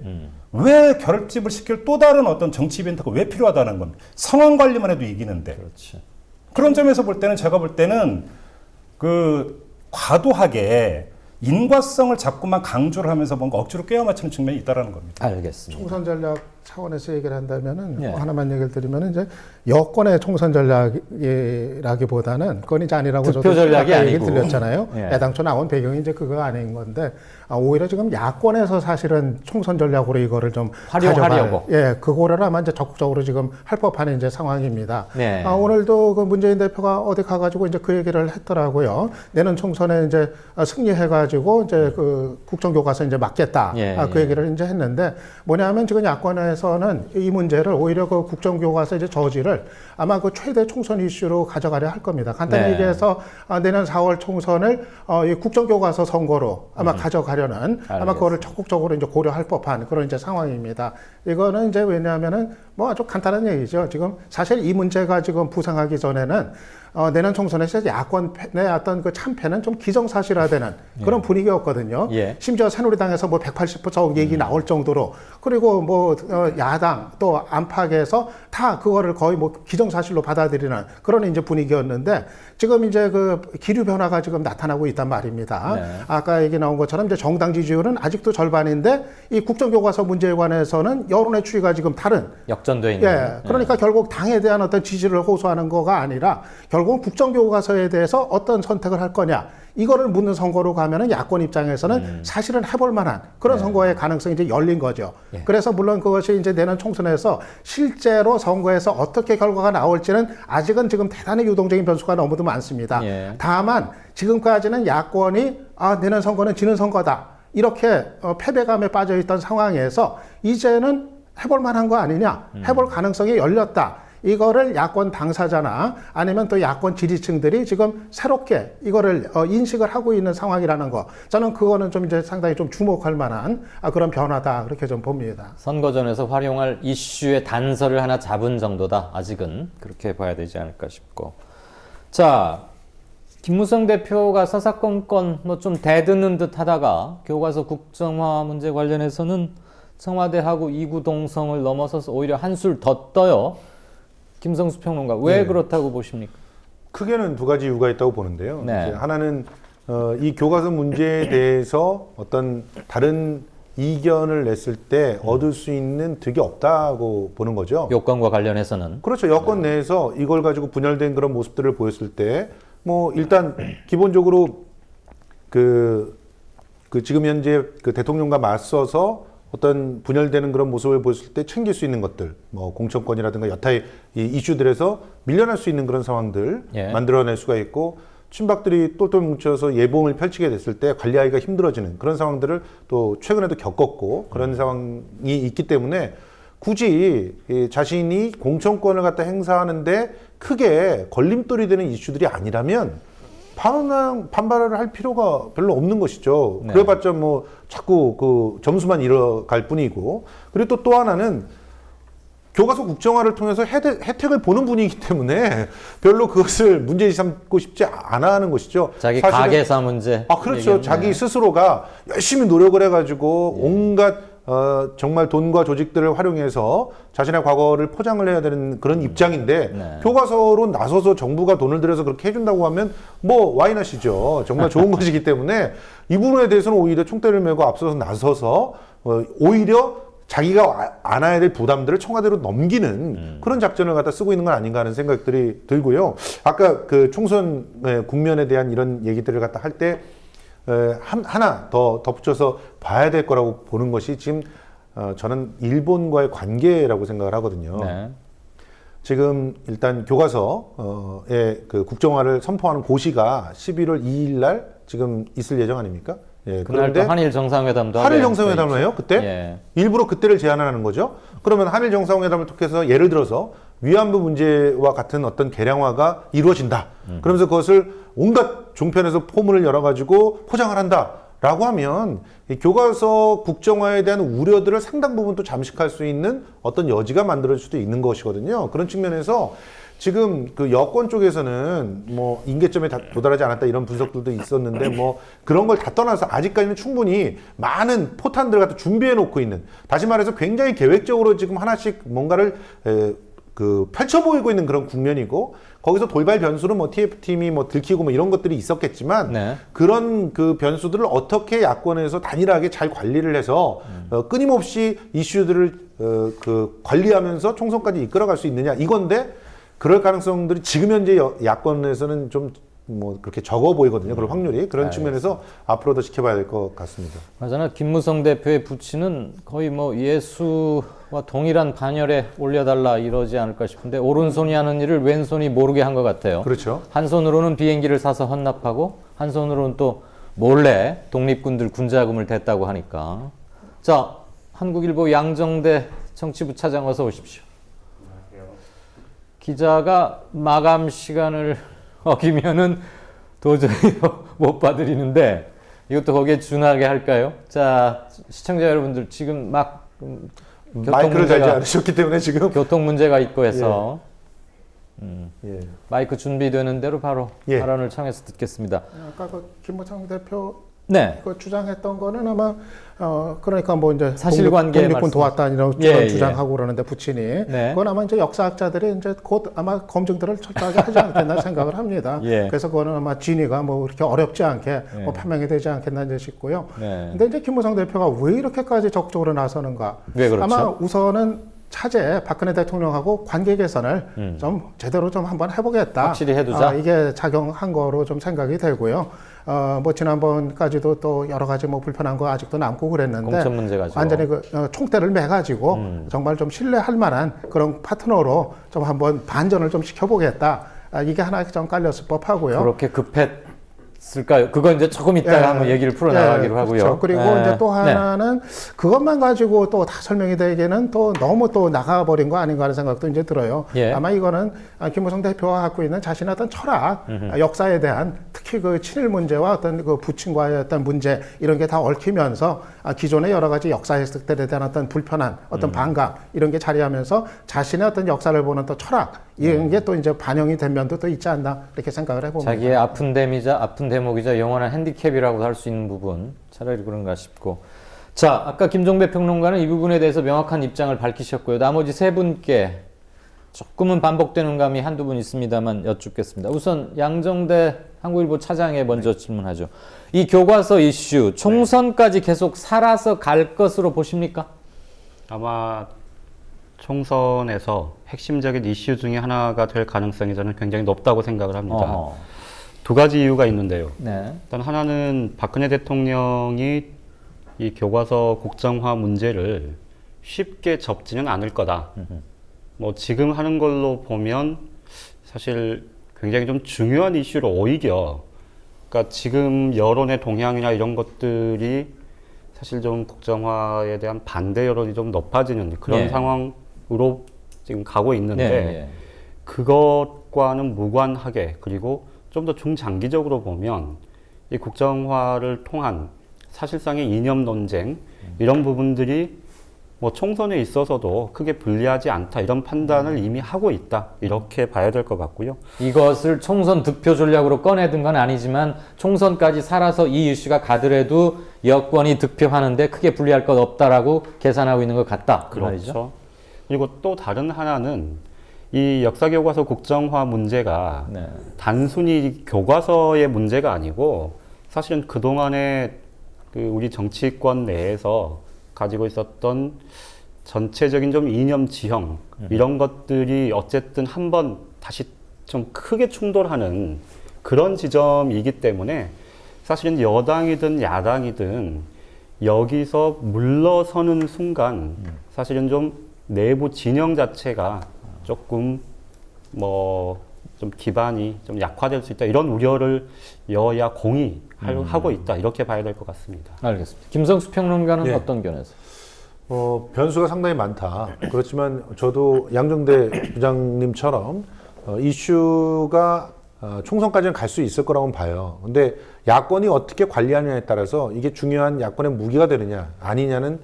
왜 결집을 시킬 또 다른 어떤 정치 이벤트가 왜 필요하다는 겁니다. 상황 관리만 해도 이기는데. 그렇지. 그런 점에서 볼 때는 제가 볼 때는 그 과도하게 인과성을 자꾸만 강조를 하면서 뭔가 억지로 꿰어 맞추는 측면이 있다라는 겁니다. 알겠습니다. 총선 전략 차원에서 얘기를 한다면은 예. 하나만 얘기를 드리면은 이제 여권의 총선 전략이라기보다는 그건 이제 아니라고 득표 저도 전략이 아까 얘기 아니고. 드렸잖아요. 예. 애당초 나온 배경이 이제 그거 아닌 건데 오히려 지금 야권에서 사실은 총선 전략으로 이거를 좀 활용하려고. 예, 그거를 아마 이제 적극적으로 지금 할 법한 이제 상황입니다. 네. 오늘도 그 문재인 대표가 어디 가가지고 이제 그 얘기를 했더라고요. 내년 총선에 이제 승리해가지고 이제 그 국정교과서 이제 맡겠다. 예, 그 예. 얘기를 이제 했는데 뭐냐면 지금 야권에서는 이 문제를 오히려 그 국정교과서 이제 저지를 아마 그 최대 총선 이슈로 가져가려 할 겁니다. 간단히 네. 얘기해서 내년 4월 총선을 이 국정교과서 선거로 아마 가져가려는 아마 그거를 적극적으로 이제 고려할 법한 그런 이제 상황입니다. 이거는 이제 왜냐하면은 뭐 아주 간단한 얘기죠. 지금 사실 이 문제가 지금 부상하기 전에는 내년 총선에서 야권의 어떤 그 참패는 좀 기정사실화되는 그런 분위기였거든요. 예. 심지어 새누리당에서 뭐 180석 얘기 나올 정도로 그리고 뭐 야당 또 안팎에서 다 그거를 거의 뭐 기정사실로 받아들이는 그런 이제 분위기였는데 지금 이제 그 기류 변화가 지금 나타나고 있단 말입니다. 네. 아까 얘기 나온 것처럼 이제 정당 지지율은 아직도 절반인데 이 국정교과서 문제에 관해서는 여론의 추이가 지금 다른 역전돼 있는. 예, 그러니까 결국 당에 대한 어떤 지지를 호소하는 거가 아니라 결국은 국정교과서에 대해서 어떤 선택을 할 거냐 이거를 묻는 선거로 가면은 야권 입장에서는 사실은 해볼 만한 그런 선거의 가능성이 이제 열린 거죠. 예. 그래서 물론 그것이 이제 내년 총선에서 실제로 선거에서 어떻게 결과가 나올지는 아직은 지금 대단히 유동적인 변수가 너무도 많습니다. 예. 다만 지금까지는 야권이 내년 선거는 지는 선거다 이렇게 패배감에 빠져 있던 상황에서 이제는 해볼 만한 거 아니냐, 해볼 가능성이 열렸다. 이거를 야권 당사자나 아니면 또 야권 지지층들이 지금 새롭게 이거를 인식을 하고 있는 상황이라는 거. 저는 그거는 좀 이제 상당히 좀 주목할 만한 그런 변화다. 그렇게 좀 봅니다. 선거전에서 활용할 이슈의 단서를 하나 잡은 정도다. 아직은 그렇게 봐야 되지 않을까 싶고. 자, 김무성 대표가 사사건건 뭐 좀 대드는 듯 하다가 교과서 국정화 문제 관련해서는 청와대하고 이구동성을 넘어서서 오히려 한술 더 떠요. 김성수 평론가, 왜 네. 그렇다고 보십니까? 크게는 두 가지 이유가 있다고 보는데요. 네. 이제 하나는 이 교과서 문제에 대해서 어떤 다른 이견을 냈을 때 얻을 수 있는 득이 없다고 보는 거죠. 요건과 관련해서는. 그렇죠. 여권 내에서 이걸 가지고 분열된 그런 모습들을 보였을 때, 뭐 일단 기본적으로 그 지금 현재 그 대통령과 맞서서 어떤 분열되는 그런 모습을 보였을 때 챙길 수 있는 것들, 뭐 공천권이라든가 여타의 이 이슈들에서 밀려날 수 있는 그런 상황들 예. 만들어낼 수가 있고, 친박들이 똘똘 뭉쳐서 예봉을 펼치게 됐을 때 관리하기가 힘들어지는 그런 상황들을 또 최근에도 겪었고 그런 상황이 있기 때문에 굳이 자신이 공천권을 갖다 행사하는데 크게 걸림돌이 되는 이슈들이 아니라면 반발을 할 필요가 별로 없는 것이죠. 네. 그래봤자 뭐 자꾸 그 점수만 잃어갈 뿐이고, 그리고 또 하나는 교과서 국정화를 통해서 혜택을 보는 분이기 때문에 별로 그것을 문제 삼고 싶지 않아 하는 것이죠. 자기 사실은 가계사 문제. 그렇죠. 얘기했네. 자기 스스로가 열심히 노력을 해가지고 온갖 정말 돈과 조직들을 활용해서 자신의 과거를 포장을 해야 되는 그런 입장인데 네. 교과서로 나서서 정부가 돈을 들여서 그렇게 해준다고 하면 뭐 와이낫이죠. 정말 좋은 것이기 때문에 이 부분에 대해서는 오히려 총대를 메고 앞서서 나서서 오히려 자기가 안아야 될 부담들을 청와대로 넘기는 그런 작전을 갖다 쓰고 있는 건 아닌가 하는 생각들이 들고요. 아까 그 총선 국면에 대한 이런 얘기들을 갖다 할 때 하나 더 덧붙여서 봐야 될 거라고 보는 것이 지금 저는 일본과의 관계라고 생각을 하거든요. 네. 지금 일단 교과서의 그 국정화를 선포하는 고시가 11월 2일 날 지금 있을 예정 아닙니까? 예, 그날 또 한일 정상회담도 한일 하게 정상회담을 해요? 그때? 예. 일부러 그때를 제안하는 거죠? 그러면 한일 정상회담을 통해서 예를 들어서 위안부 문제와 같은 어떤 개량화가 이루어진다. 그러면서 그것을 온갖 종편에서 포문을 열어가지고 포장을 한다. 라고 하면 이 교과서 국정화에 대한 우려들을 상당 부분 또 잠식할 수 있는 어떤 여지가 만들어질 수도 있는 것이거든요. 그런 측면에서 지금 그 여권 쪽에서는 뭐 임계점에 도달하지 않았다 이런 분석들도 있었는데 뭐 그런 걸 다 떠나서 아직까지는 충분히 많은 포탄들을 갖다 준비해 놓고 있는, 다시 말해서 굉장히 계획적으로 지금 하나씩 뭔가를 그 펼쳐 보이고 있는 그런 국면이고, 거기서 돌발 변수는 뭐 TF팀이 뭐 들키고 뭐 이런 것들이 있었겠지만 네. 그런 그 변수들을 어떻게 야권에서 단일하게 잘 관리를 해서 끊임없이 이슈들을 그 관리하면서 총선까지 이끌어갈 수 있느냐 이건데, 그럴 가능성들이 지금 현재 야권에서는 좀 뭐 그렇게 적어 보이거든요. 그런 확률이. 그런 측면에서 앞으로 더 지켜봐야 될 것 같습니다. 맞아요. 김무성 대표의 부치는 거의 뭐 예수와 동일한 반열에 올려달라 이러지 않을까 싶은데, 오른손이 하는 일을 왼손이 모르게 한 것 같아요. 그렇죠. 한 손으로는 비행기를 사서 헌납하고 한 손으로는 또 몰래 독립군들 군자금을 댔다고 하니까. 자, 한국일보 양정대 정치부 차장 어서 오십시오. 안녕하세요. 기자가 마감 시간을 어기면은 도저히 못 봐드리는데 이것도 거기에 준하게 할까요? 자, 시청자 여러분들 지금 막 마이크를 달지 않으셨기 때문에 지금 교통 문제가 있고 해서 예. 마이크 준비되는 대로 바로 예. 발언을 청해서 듣겠습니다. 아까 그 김무성 대표 네. 그 주장했던 거는 아마 그러니까 뭐 이제 사실관계 독립군 말씀. 도왔다 이런 예, 주장하고 그러는데 부친이 네. 그건 아마 이제 역사학자들이 이제 곧 아마 검증들을 철저하게 하지 않겠나 생각을 합니다. 예. 그래서 그거는 아마 진위가 뭐 그렇게 어렵지 않게 예. 뭐 판명이 되지 않겠나 이제 싶고요. 네. 근데 이제 김무성 대표가 왜 이렇게까지 적극적으로 나서는가? 왜 그렇죠? 아마 우선은 차제 박근혜 대통령하고 관계 개선을 좀 제대로 좀 한번 해보겠다. 확실히 해두자. 이게 작용한 거로 좀 생각이 되고요. 뭐 지난번까지도 또 여러 가지 뭐 불편한 거 아직도 남고 그랬는데 공천 문제 가지고. 완전히 그 총대를 매가지고 정말 좀 신뢰할 만한 그런 파트너로 좀 한번 반전을 좀 시켜보겠다. 이게 하나 좀 깔렸을 법하고요. 그렇게 급했을까요? 그건 이제 조금 이따가 예, 한번 얘기를 풀어나가기로 하고요. 그렇죠. 그리고 예. 이제 또 네. 하나는 그것만 가지고 또 다 설명이 되기에는 또 너무 또 나가버린 거 아닌가 하는 생각도 이제 들어요. 예. 아마 이거는 김무성 대표가 갖고 있는 자신의 어떤 철학, 역사에 대한 특히 그 친일 문제와 어떤 그 부친과의 어떤 문제 이런 게 다 얽히면서 기존의 여러 가지 역사 해석들에 대한 어떤 불편한 어떤 반감 이런 게 자리하면서 자신의 어떤 역사를 보는 또 철학 이런 게 또 이제 반영이 된 면도 또 있지 않나 이렇게 생각을 해봅니다. 자기의 아픈 데미자, 아픈 대목이자 영원한 핸디캡이라고 할 수 있는 부분, 차라리 그런가 싶고. 자, 아까 김종배 평론가는 이 부분에 대해서 명확한 입장을 밝히셨고요. 나머지 세 분께 조금은 반복되는 감이 한두 분 있습니다만 여쭙겠습니다. 우선 양정대 한국일보 차장에 먼저 질문하죠. 이 교과서 이슈, 총선까지 계속 살아서 갈 것으로 보십니까? 아마 총선에서 핵심적인 이슈 중에 하나가 될 가능성이 저는 굉장히 높다고 생각을 합니다. 어허. 두 가지 이유가 있는데요. 네. 일단 하나는 박근혜 대통령이 이 교과서 국정화 문제를 쉽게 접지는 않을 거다. 뭐 지금 하는 걸로 보면 사실 굉장히 좀 중요한 이슈로 오히려, 그러니까 지금 여론의 동향이나 이런 것들이 사실 좀 국정화에 대한 반대 여론이 좀 높아지는 그런 예. 상황으로 지금 가고 있는데, 네. 그것과는 무관하게, 그리고 좀 더 중장기적으로 보면 이 국정화를 통한 사실상의 이념 논쟁 이런 부분들이 뭐 총선에 있어서도 크게 불리하지 않다, 이런 판단을 이미 하고 있다, 이렇게 봐야 될 것 같고요. 이것을 총선 득표 전략으로 꺼내든 건 아니지만 총선까지 살아서 이 이슈가 가더라도 여권이 득표하는데 크게 불리할 것 없다라고 계산하고 있는 것 같다. 그 말이죠. 그렇죠. 그리고 또 다른 하나는 이 역사교과서 국정화 문제가 네. 단순히 교과서의 문제가 아니고 사실은 그동안에 그 우리 정치권 내에서 가지고 있었던 전체적인 좀 이념 지형 이런 것들이 어쨌든 한번 다시 좀 크게 충돌하는 그런 지점이기 때문에 사실은 여당이든 야당이든 여기서 물러서는 순간 사실은 좀 내부 진영 자체가 조금 좀 기반이 좀 약화될 수 있다 이런 우려를 여야 공히 하고 있다 이렇게 봐야 될 것 같습니다. 알겠습니다. 김성수 평론가는 예. 어떤 견해에서? 변수가 상당히 많다. 그렇지만 저도 양정대 부장님처럼 이슈가 총선까지는 갈 수 있을 거라고 봐요. 근데 야권이 어떻게 관리하느냐에 따라서 이게 중요한 야권의 무기가 되느냐 아니냐는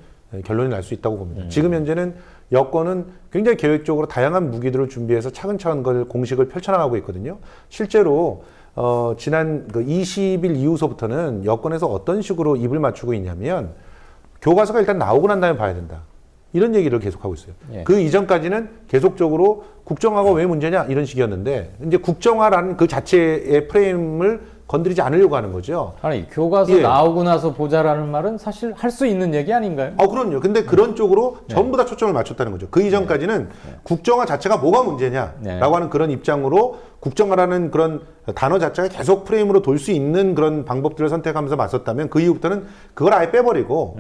결론이 날 수 있다고 봅니다. 지금 현재는 여권은 굉장히 계획적으로 다양한 무기들을 준비해서 차근차근 그 공식을 펼쳐나가고 있거든요. 실제로 지난 그 20일 이후서부터는 여권에서 어떤 식으로 입을 맞추고 있냐면 교과서가 일단 나오고 난 다음에 봐야 된다. 이런 얘기를 계속하고 있어요. 예. 그 이전까지는 계속적으로 국정화가 왜 문제냐 이런 식이었는데 이제 국정화라는 그 자체의 프레임을 건드리지 않으려고 하는 거죠. 아니 교과서 예. 나오고 나서 보자라는 말은 사실 할 수 있는 얘기 아닌가요? 그럼요. 근데 그런 쪽으로 전부 다 초점을 맞췄다는 거죠. 그 이전까지는 국정화 자체가 뭐가 문제냐라고 하는 그런 입장으로 국정화라는 그런 단어 자체가 계속 프레임으로 돌 수 있는 그런 방법들을 선택하면서 맞섰다면 그 이후부터는 그걸 아예 빼버리고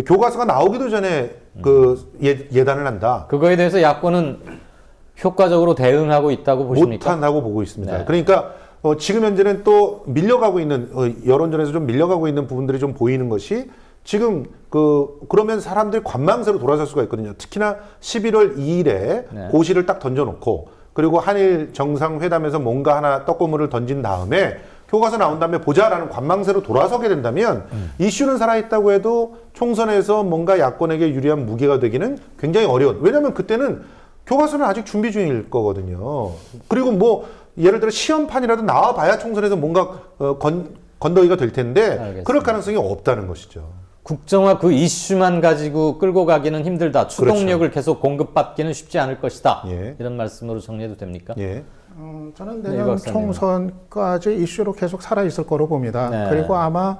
교과서가 나오기도 전에 그 예단을 한다. 그거에 대해서 야권은 효과적으로 대응하고 있다고 보십니까? 못한다고 보고 있습니다. 네. 그러니까 지금 현재는 또 밀려가고 있는 여론전에서 좀 밀려가고 있는 부분들이 좀 보이는 것이 지금 그러면 사람들이 관망세로 돌아설 수가 있거든요. 특히나 11월 2일에 네. 고시를 딱 던져놓고 그리고 한일 정상회담에서 뭔가 하나 떡고물을 던진 다음에 교과서 나온 다음에 보자라는 관망세로 돌아서게 된다면 이슈는 살아있다고 해도 총선에서 뭔가 야권에게 유리한 무게가 되기는 굉장히 어려운. 왜냐하면 그때는 교과서는 아직 준비 중일 거거든요. 그리고 뭐 예를 들어 시험판이라도 나와봐야 총선에서 뭔가 건더기가 될 텐데 알겠습니다. 그럴 가능성이 없다는 것이죠. 국정화 그 이슈만 가지고 끌고 가기는 힘들다. 추동력을 계속 공급받기는 쉽지 않을 것이다. 예. 이런 말씀으로 정리해도 됩니까? 예. 저는 네, 이 내년 박사님은. 총선까지 이슈로 계속 살아있을 거로 봅니다. 네. 그리고 아마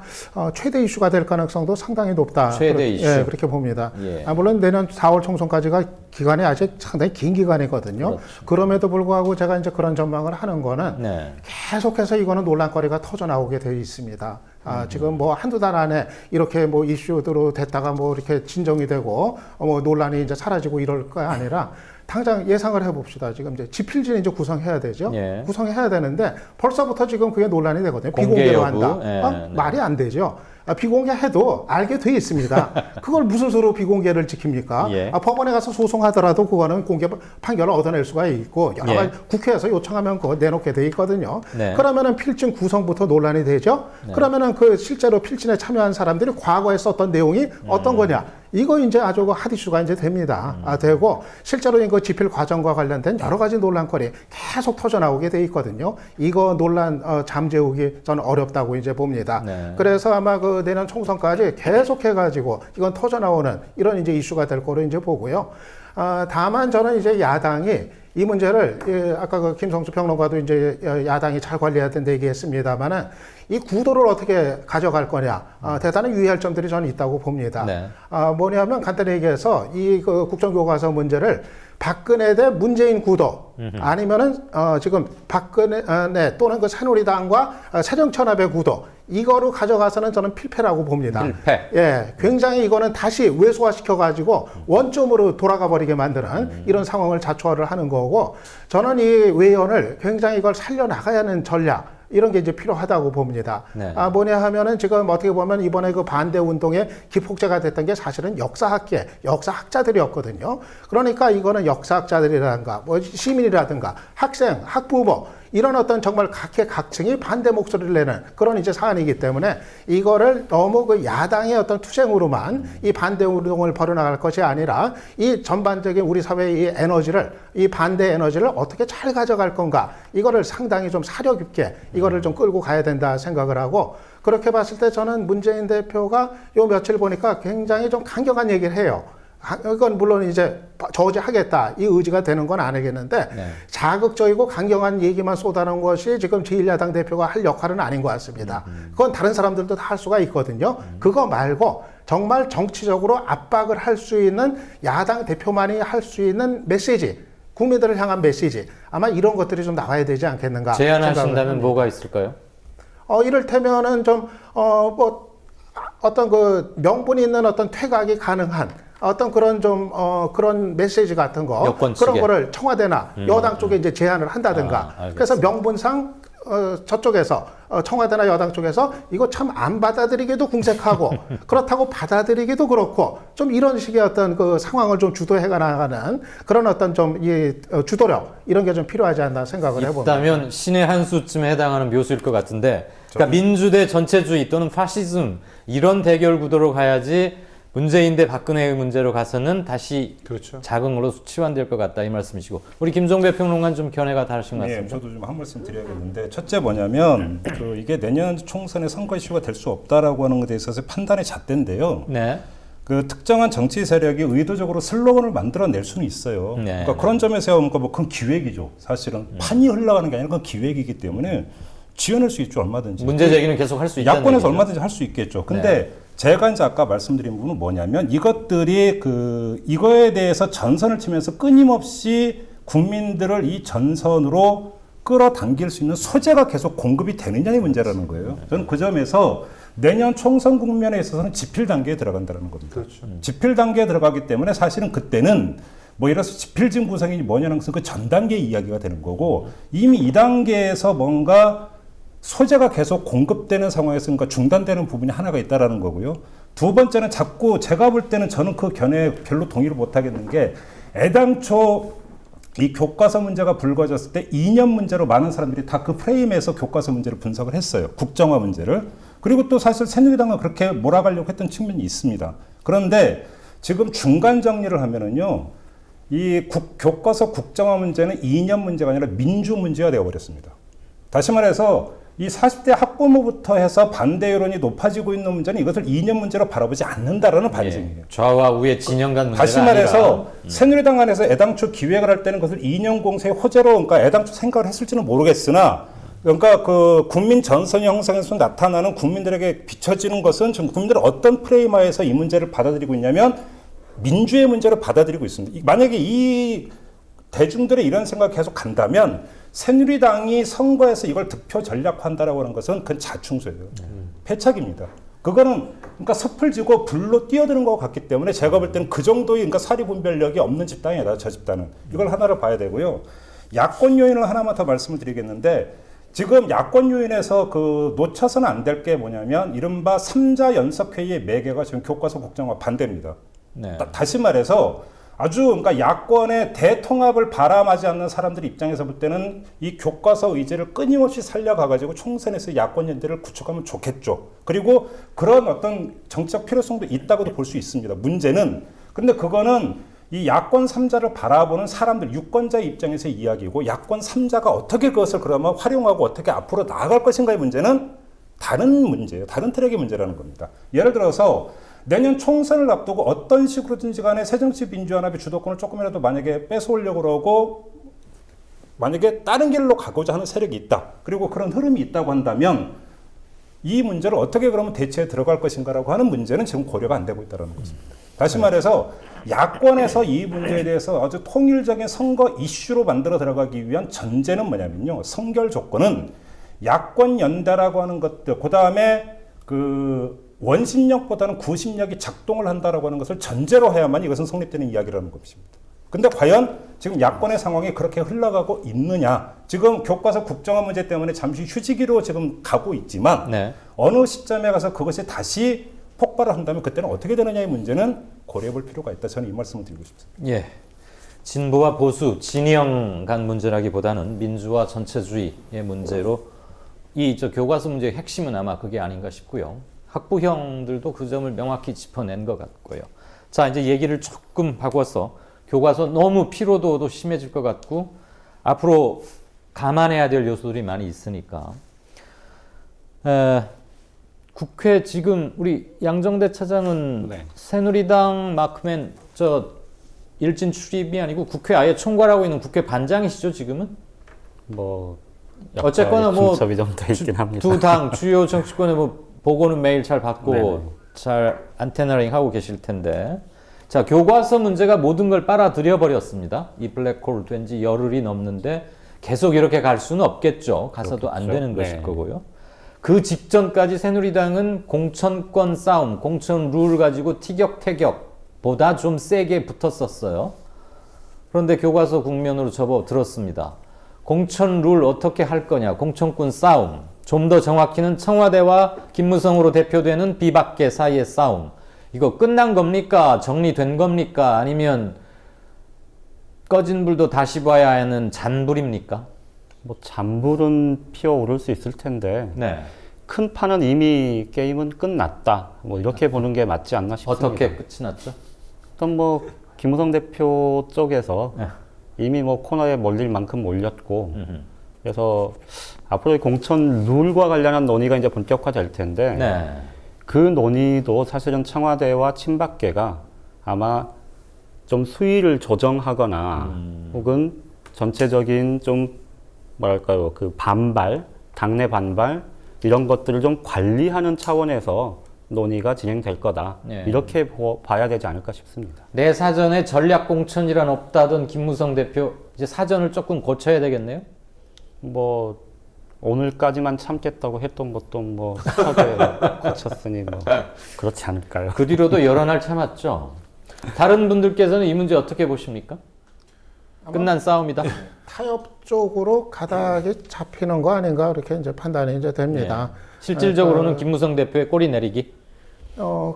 최대 이슈가 될 가능성도 상당히 높다. 최대 이슈. 예, 그렇게 봅니다. 예. 물론 내년 4월 총선까지가 기간이 아직 상당히 긴 기간이거든요. 그렇죠. 그럼에도 불구하고 제가 이제 그런 전망을 하는 거는 네. 계속해서 이거는 논란거리가 터져 나오게 되어 있습니다. 지금 뭐 한두 달 안에 이렇게 뭐 이슈로 됐다가 뭐 이렇게 진정이 되고 뭐 논란이 이제 사라지고 이럴 거 아니라 당장 예상을 해봅시다. 지금 이제 지필진 이제 구성해야 되죠. 예. 구성해야 되는데 벌써부터 지금 그게 논란이 되거든요. 공개 비공개로 여부. 한다. 예, 네. 말이 안 되죠. 비공개해도 알게 돼 있습니다. 그걸 무슨 수로 비공개를 지킵니까? 예. 법원에 가서 소송하더라도 그거는 공개 판결을 얻어낼 수가 있고 여러 예. 가지 국회에서 요청하면 그거 내놓게 돼 있거든요. 네. 그러면은 필진 구성부터 논란이 되죠. 그러면은 그 실제로 필진에 참여한 사람들이 과거에 썼던 내용이 어떤 거냐? 이거 이제 아주 그 핫이슈가 이제 됩니다. 되고 실제로 이거 집필 과정과 관련된 여러 가지 논란거리 계속 터져 나오게 돼 있거든요. 이거 논란 잠재우기 저는 어렵다고 이제 봅니다. 네. 그래서 아마 그 내년 총선까지 계속 해가지고 이건 터져 나오는 이런 이제 이슈가 될 거로 이제 보고요. 다만 저는 이제 야당이 이 문제를 아까 그 김성수 평론가도 이제 야당이 잘 관리해야 된다 얘기했습니다만은 이 구도를 어떻게 가져갈 거냐 대단히 유의할 점들이 저는 있다고 봅니다. 네. 뭐냐면 간단히 얘기해서 이 그 국정교과서 문제를 박근혜 대 문재인 구도 아니면은 지금 박근혜 또는 그 새누리당과 새정치연합의 구도 이거로 가져가서는 저는 필패라고 봅니다. 필패. 예, 굉장히 이거는 다시 왜소화시켜 가지고 원점으로 돌아가 버리게 만드는 이런 상황을 자초를 하는 거고 저는 이 외연을 굉장히 이걸 살려 나가야 하는 전략. 이런 게 이제 필요하다고 봅니다. 네. 뭐냐 하면은 지금 어떻게 보면 이번에 그 반대 운동의 기폭제가 됐던 게 사실은 역사학자들이었거든요. 그러니까 이거는 역사학자들이라든가 뭐 시민이라든가 학생, 학부모 이런 어떤 정말 각계 각층이 반대 목소리를 내는 그런 이제 사안이기 때문에 이거를 너무 그 야당의 어떤 투쟁으로만 이 반대 운동을 벌여나갈 것이 아니라 이 전반적인 우리 사회의 이 에너지를 이 반대 에너지를 어떻게 잘 가져갈 건가 이거를 상당히 좀 사려 깊게 이거를 좀 끌고 가야 된다 생각을 하고 그렇게 봤을 때 저는 문재인 대표가 요 며칠 보니까 굉장히 좀 강경한 얘기를 해요. 이건 물론 이제 저지하겠다 이 의지가 되는 건 아니겠는데 네. 자극적이고 강경한 얘기만 쏟아내는 것이 지금 제1야당 대표가 할 역할은 아닌 것 같습니다. 그건 다른 사람들도 다 할 수가 있거든요. 그거 말고 정말 정치적으로 압박을 할 수 있는 야당 대표만이 할 수 있는 메시지, 국민들을 향한 메시지, 아마 이런 것들이 좀 나와야 되지 않겠는가. 제안하신다면 뭐가 있을까요? 이를테면은 어떤 그 명분이 있는 어떤 퇴각이 가능한 어떤 그런 그런 메시지 같은 거, 여권 그런 측에. 거를 청와대나 여당 쪽에 이제 제안을 한다든가. 알겠습니다. 그래서 명분상 저쪽에서 청와대나 여당 쪽에서 이거 참 안 받아들이기도 궁색하고 그렇다고 받아들이기도 그렇고 좀 이런 식의 어떤 그 상황을 좀 주도해 나가는 그런 어떤 좀 주도력 이런 게 좀 필요하지 않나 생각을 해봅니다. 있다면 신의 한 수쯤에 해당하는 묘수일 것 같은데, 그러니까 민주대 전체주의 또는 파시즘 이런 대결 구도로 가야지 문재인 대 박근혜의 문제로 가서는 다시 그렇죠. 자긍으로 치환될 것 같다 이 말씀이시고, 우리 김종배 평론가는 좀 견해가 다르신 것 예, 같습니다. 저도 좀 한 말씀 드려야겠는데, 첫째 뭐냐면 이게 내년 총선의 선거 이슈가 될 수 없다라고 하는 것에 있어서 판단의 잣대인데요. 네. 그 특정한 정치 세력이 의도적으로 슬로건을 만들어낼 수는 있어요. 네. 그러니까 그런 점에서 보면 뭐 그건 기획이죠. 사실은 판이 흘러가는 게 아니라 그건 기획이기 때문에 지어낼 수 있죠, 얼마든지. 문제 제기는 계속 할 수 있다는 야권에서 얘기죠. 얼마든지 할 수 있겠죠. 근데 제가 이제 아까 말씀드린 부분은 뭐냐면, 이것들이 이거에 대해서 전선을 치면서 끊임없이 국민들을 이 전선으로 끌어당길 수 있는 소재가 계속 공급이 되느냐의 문제라는 거예요. 저는 그 점에서 내년 총선 국면에 있어서는 지필 단계에 들어간다는 겁니다. 그렇죠. 지필 단계에 들어가기 때문에 사실은 그때는 뭐 이래서 지필진 구성이 뭐냐는 것은 그 전 단계 이야기가 되는 거고, 이미 이 단계에서 뭔가 소재가 계속 공급되는 상황에서 그러니까 중단되는 부분이 하나가 있다라는 거고요. 두 번째는 자꾸 제가 볼 때는 저는 그 견해에 별로 동의를 못 하겠는 게, 애당초 이 교과서 문제가 불거졌을 때 2년 문제로 많은 사람들이 다 그 프레임에서 교과서 문제를 분석을 했어요. 국정화 문제를. 그리고 또 사실 새누리당은 그렇게 몰아가려고 했던 측면이 있습니다. 그런데 지금 중간 정리를 하면은요, 교과서 국정화 문제는 2년 문제가 아니라 민주 문제가 되어버렸습니다. 다시 말해서 이 40대 학부모부터 해서 반대 여론이 높아지고 있는 문제는 이것을 2년 문제로 바라보지 않는다라는 반증이에요. 좌와 우의 진영 간 문제가 다시 말해서 아니라. 새누리당 안에서 애당초 기획을 할 때는 그것을 2년 공세의 호재로 그러니까 애당초 생각을 했을지는 모르겠으나, 그러니까 그 국민 전선 형성에서 나타나는 국민들에게 비춰지는 것은 지금 국민들은 어떤 프레임하에서 이 문제를 받아들이고 있냐면 민주의 문제로 받아들이고 있습니다. 만약에 이 대중들의 이런 생각 계속 간다면 새누리당이 선거에서 이걸 득표 전략화한다라고 하는 것은 그건 자충수예요. 패착입니다. 그거는 그러니까 섭을 지고 불로 뛰어드는 것 같기 때문에 제가 볼 때는 그 정도의 그러니까 사리 분별력이 없는 집단이다, 저 집단은. 이걸 하나를 봐야 되고요. 야권 요인을 하나만 더 말씀을 드리겠는데, 지금 야권 요인에서 놓쳐서는 안 될 게 뭐냐면 이른바 3자 연석회의의 매개가 지금 교과서 국정화 반대입니다. 네. 다시 말해서 그러니까 야권의 대통합을 바람하지 않는 사람들 입장에서 볼 때는 이 교과서 의제를 끊임없이 살려가가지고 총선에서 야권 연대를 구축하면 좋겠죠. 그리고 그런 어떤 정치적 필요성도 있다고도 볼 수 있습니다. 문제는 근데 그거는 이 야권 3자를 바라보는 사람들, 유권자의 입장에서의 이야기고, 야권 3자가 어떻게 그것을 그러면 활용하고 어떻게 앞으로 나아갈 것인가의 문제는 다른 문제예요. 다른 트랙의 문제라는 겁니다. 예를 들어서 내년 총선을 앞두고 어떤 식으로든지 간에 새정치민주연합의 주도권을 조금이라도 만약에 뺏어오려고 그러고 만약에 다른 길로 가고자 하는 세력이 있다. 그리고 그런 흐름이 있다고 한다면 이 문제를 어떻게 그러면 대체에 들어갈 것인가라고 하는 문제는 지금 고려가 안 되고 있다는 것입니다. 다시 말해서 야권에서 이 문제에 대해서 아주 통일적인 선거 이슈로 만들어 들어가기 위한 전제는 뭐냐면요. 선결 조건은 야권 연대라고 하는 것들, 그 다음에 원심력보다는 구심력이 작동을 한다라고 하는 것을 전제로 해야만 이것은 성립되는 이야기라는 것입니다. 근데 과연 지금 야권의 상황이 그렇게 흘러가고 있느냐? 지금 교과서 국정화 문제 때문에 잠시 휴지기로 지금 가고 있지만 어느 시점에 가서 그것이 다시 폭발을 한다면 그때는 어떻게 되느냐의 문제는 고려해 볼 필요가 있다. 저는 이 말씀을 드리고 싶습니다. 예. 진보와 보수, 진영 간 문제라기보다는 민주화 전체주의의 문제로 교과서 문제의 핵심은 아마 그게 아닌가 싶고요. 학부형들도 그 점을 명확히 짚어낸 것 같고요. 자, 이제 얘기를 조금 바꿔서 교과서 너무 피로도도 심해질 것 같고 앞으로 감안해야 될 요소들이 많이 있으니까 국회 지금 우리 양정대 차장은 새누리당 마크맨 일진 출입이 아니고 국회 아예 총괄하고 있는 국회 반장이시죠 지금은? 어쨌거나 중첩이 좀 돼 있긴 합니다. 두 당 주요 정치권의 보고는 매일 잘 받고 잘 안테너링 하고 계실 텐데. 자, 교과서 문제가 모든 걸 빨아들여 버렸습니다. 이 블랙홀 된 지 열흘이 넘는데 계속 이렇게 갈 수는 없겠죠. 가서도 안 그렇겠죠. 되는 것일 네. 거고요. 그 직전까지 새누리당은 공천권 싸움, 공천 룰 가지고 티격태격보다 좀 세게 붙었었어요. 그런데 교과서 국면으로 접어들었습니다. 공천 룰 어떻게 할 거냐, 공천권 싸움, 좀 더 정확히는 청와대와 김무성으로 대표되는 비박계 사이의 싸움. 이거 끝난 겁니까? 정리된 겁니까? 아니면 꺼진 불도 다시 봐야 하는 잔불입니까? 뭐 잔불은 피어오를 수 있을 텐데 네. 큰 판은 이미 게임은 끝났다. 뭐 이렇게 보는 게 맞지 않나 싶습니다. 어떻게 끝이 났죠? 일단 뭐 김무성 대표 쪽에서 네. 이미 뭐 코너에 몰릴 만큼 몰렸고 그래서 앞으로 공천 룰과 관련한 논의가 이제 본격화될 텐데 네. 그 논의도 사실은 청와대와 친박계가 아마 좀 수위를 조정하거나 혹은 전체적인 좀 뭐랄까요 그 반발, 당내 반발 이런 것들을 좀 관리하는 차원에서 논의가 진행될 거다. 네. 이렇게 봐야 되지 않을까 싶습니다. 내 사전에 전략 공천이란 없다던 김무성 대표 이제 사전을 조금 고쳐야 되겠네요. 뭐 오늘까지만 참겠다고 했던 것도 뭐 서게 거쳤으니 뭐 그렇지 않을까요? 그 뒤로도 여러 날 참았죠. 다른 분들께서는 이 문제 어떻게 보십니까? 끝난 싸움이다. 타협 쪽으로 가닥이 잡히는 거 아닌가 그렇게 이제 판단이 이제 됩니다. 실질적으로는 김무성 대표의 꼬리 내리기.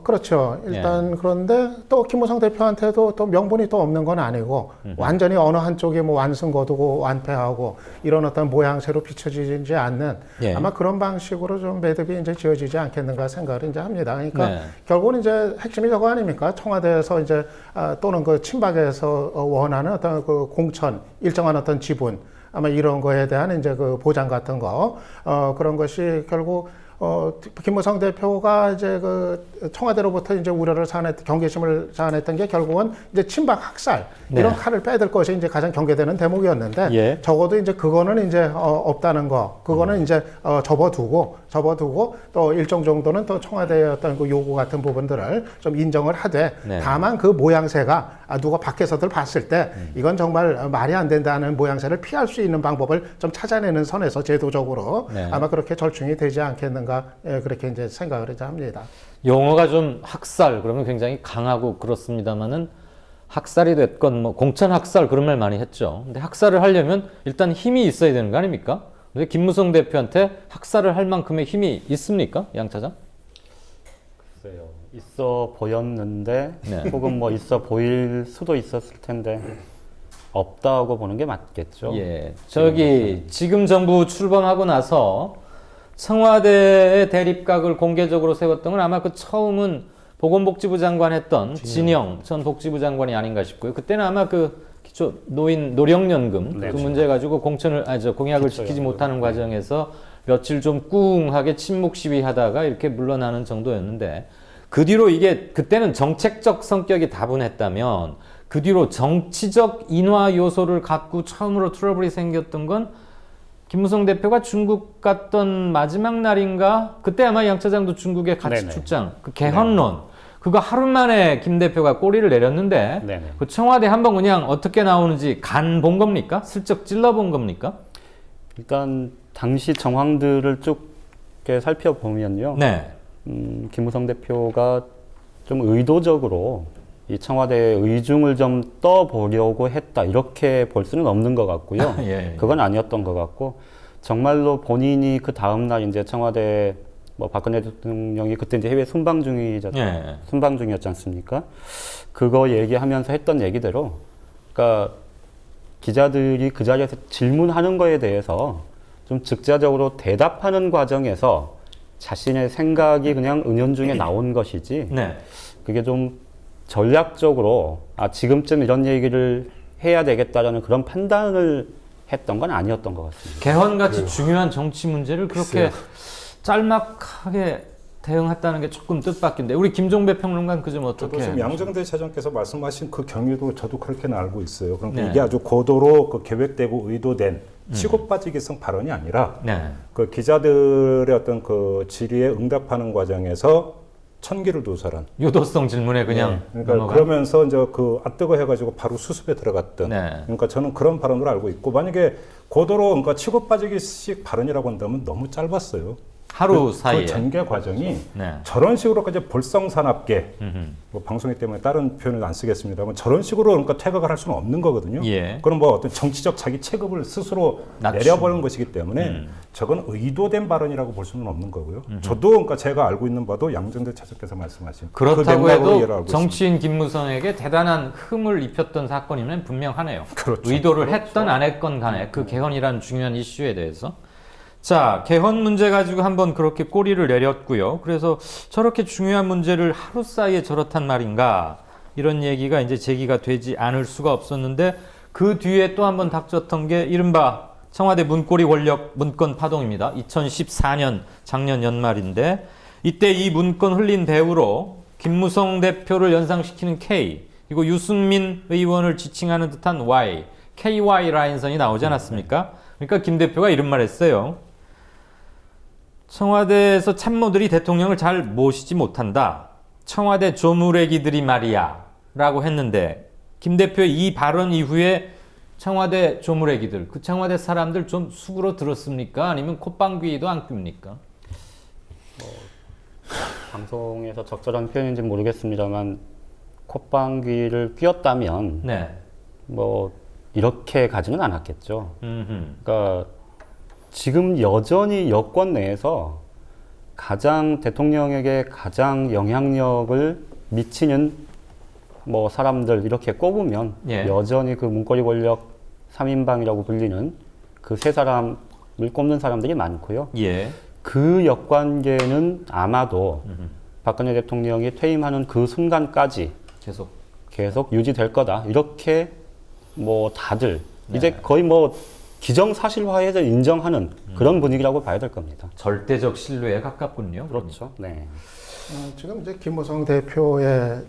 그렇죠. 일단 그런데 또 김무성 대표한테도 또 명분이 또 없는 건 아니고 완전히 어느 한쪽이 뭐 완승 거두고 완패하고 이런 어떤 모양새로 비춰지지 않는 예. 아마 그런 방식으로 좀 매듭이 이제 지어지지 않겠는가 생각을 이제 합니다. 그러니까 네. 결국은 이제 핵심이 저거 아닙니까? 청와대에서 이제 또는 그 친박에서 원하는 어떤 그 공천 일정한 어떤 지분 아마 이런 거에 대한 이제 그 보장 같은 거 그런 것이 결국 김무성 대표가 이제 그 청와대로부터 이제 우려를 자아냈, 경계심을 자아냈던 게 결국은 이제 친박 학살 이런 칼을 빼들 것이 이제 가장 경계되는 대목이었는데 예. 적어도 이제 그거는 이제 없다는 거, 그거는 이제 접어두고 또 일정 정도는 또 청와대의 어떤 그 요구 같은 부분들을 좀 인정을 하되 네. 다만 그 모양새가 누가 밖에서들 봤을 때 이건 정말 말이 안 된다는 모양새를 피할 수 있는 방법을 좀 찾아내는 선에서 제도적으로 네. 아마 그렇게 절충이 되지 않겠는가 그렇게 이제 생각을 이제 합니다. 용어가 좀 학살 그러면 굉장히 강하고 그렇습니다만은 학살이 됐건 뭐 공천 학살 그런 말 많이 했죠. 근데 학살을 하려면 일단 힘이 있어야 되는 거 아닙니까? 근데 김무성 대표한테 학살을 할 만큼의 힘이 있습니까? 양 차장? 글쎄요. 있어 보였는데 네. 혹은 뭐 있어 보일 수도 있었을 텐데 없다고 보는 게 맞겠죠. 예. 저기 지금 정부 출범하고 나서 청와대의 대립각을 공개적으로 세웠던 건 아마 그 처음은 보건복지부 장관 했던 진영 전 복지부 장관이 아닌가 싶고요. 그때는 아마 그 기초 노인 노령연금 네, 그 문제 가지고 공약을 지키지 못하는 과정에서 며칠 좀 꿍하게 침묵 시위하다가 이렇게 물러나는 정도였는데 그 뒤로 이게 그때는 정책적 성격이 다분했다면 그 뒤로 정치적 인화 요소를 갖고 처음으로 트러블이 생겼던 건 김무성 대표가 중국 갔던 마지막 날인가? 그때 아마 양 차장도 중국에 같이 네네. 출장, 그 개헌론. 그거 하루 만에 김 대표가 꼬리를 내렸는데, 네네. 그 청와대 한번 그냥 어떻게 나오는지 간 본 겁니까? 슬쩍 찔러본 겁니까? 일단 당시 정황들을 쭉 이렇게 살펴보면요. 네. 김무성 대표가 좀 의도적으로 이 청와대의 의중을 좀 떠보려고 했다 이렇게 볼 수는 없는 것 같고요. 예. 그건 아니었던 것 같고 정말로 본인이 그 다음 날 이제 청와대 뭐 박근혜 대통령이 그때 이제 해외 순방 중이었지 않습니까? 그거 얘기하면서 했던 얘기대로, 그러니까 기자들이 그 자리에서 질문하는 거에 대해서 좀 즉자적으로 대답하는 과정에서 자신의 생각이 그냥 은연중에 나온 것이지. 네. 그게 좀 전략적으로 지금쯤 이런 얘기를 해야 되겠다라는 그런 판단을 했던 건 아니었던 것 같습니다. 개헌같이 중요한 정치 문제를 그렇게 짤막하게 대응했다는 게 조금 뜻밖인데 우리 김종배 평론가는 그 점 어떻게? 저도 지금 양정대 차장께서 말씀하신 그 경위도 저도 그렇게는 알고 있어요. 그러니까 네. 이게 아주 고도로 그 계획되고 의도된 치고 빠지기성 발언이 아니라 네. 그 기자들의 어떤 그 질의에 응답하는 과정에서 천기를 도살한. 유도성 질문에 그냥 그러니까 넘어가. 그러면서 이제 그 아뜨거 해가지고 바로 수습에 들어갔던. 네. 그러니까 저는 그런 발언으로 알고 있고 만약에 고도로 그러니까 치고 빠지기식 발언이라고 한다면 너무 짧았어요. 하루 사이에. 그 전개 과정이 네. 저런 식으로까지 볼썽사납게 음흠. 뭐 방송이기 때문에 다른 표현을 안 쓰겠습니다만 저런 식으로 그러니까 퇴각을 할 수는 없는 거거든요. 예. 그럼 뭐 어떤 정치적 자기 체급을 스스로 낮추. 내려버리는 것이기 때문에 저건 의도된 발언이라고 볼 수는 없는 거고요. 저도 그러니까 제가 알고 있는 바도 양정대 차장께서 말씀하신 그 그렇다고 맥락으로 이해를 해도 알고 정치인 김무성에게 대단한 흠을 입혔던 사건이면 분명하네요. 그렇죠. 의도를 했던 안 했건 간에 그 개헌이라는 중요한 이슈에 대해서. 자, 개헌 문제 가지고 한번 그렇게 꼬리를 내렸고요. 그래서 저렇게 중요한 문제를 하루 사이에 저렇단 말인가 이런 얘기가 이제 제기가 되지 않을 수가 없었는데 그 뒤에 또 한번 닥쳤던 게 이른바 청와대 문고리 권력 문건 파동입니다. 2014년 작년 연말인데 이때 이 문건 흘린 배우로 김무성 대표를 연상시키는 K 그리고 유승민 의원을 지칭하는 듯한 Y, KY 라인선이 나오지 않았습니까? 그러니까 김 대표가 이런 말 했어요. 청와대에서 참모들이 대통령을 잘 모시지 못한다. 청와대 조무래기들이 말이야. 라고 했는데 김 대표의 이 발언 이후에 청와대 조무래기들, 그 청와대 사람들 좀 숙으로 들었습니까? 아니면 콧방귀도 안 낍니까? 방송에서 적절한 표현인지 모르겠습니다만 콧방귀를 뀌었다면 네. 뭐 이렇게 가지는 않았겠죠. 음흠. 그러니까 지금 여전히 여권 내에서 가장 대통령에게 가장 영향력을 미치는 뭐 사람들 이렇게 꼽으면 예. 여전히 그 문고리 권력 3인방이라고 불리는 그 세 사람을 꼽는 사람들이 많고요. 예. 그 역관계는 아마도 박근혜 대통령이 퇴임하는 그 순간까지 계속 유지될 거다. 이렇게 뭐 다들 이제 거의 뭐 기정사실화해서 인정하는 그런 분위기라고 봐야 될 겁니다. 절대적 신뢰에 가깝군요. 그렇죠. 네. 지금 이제 김무성 대표의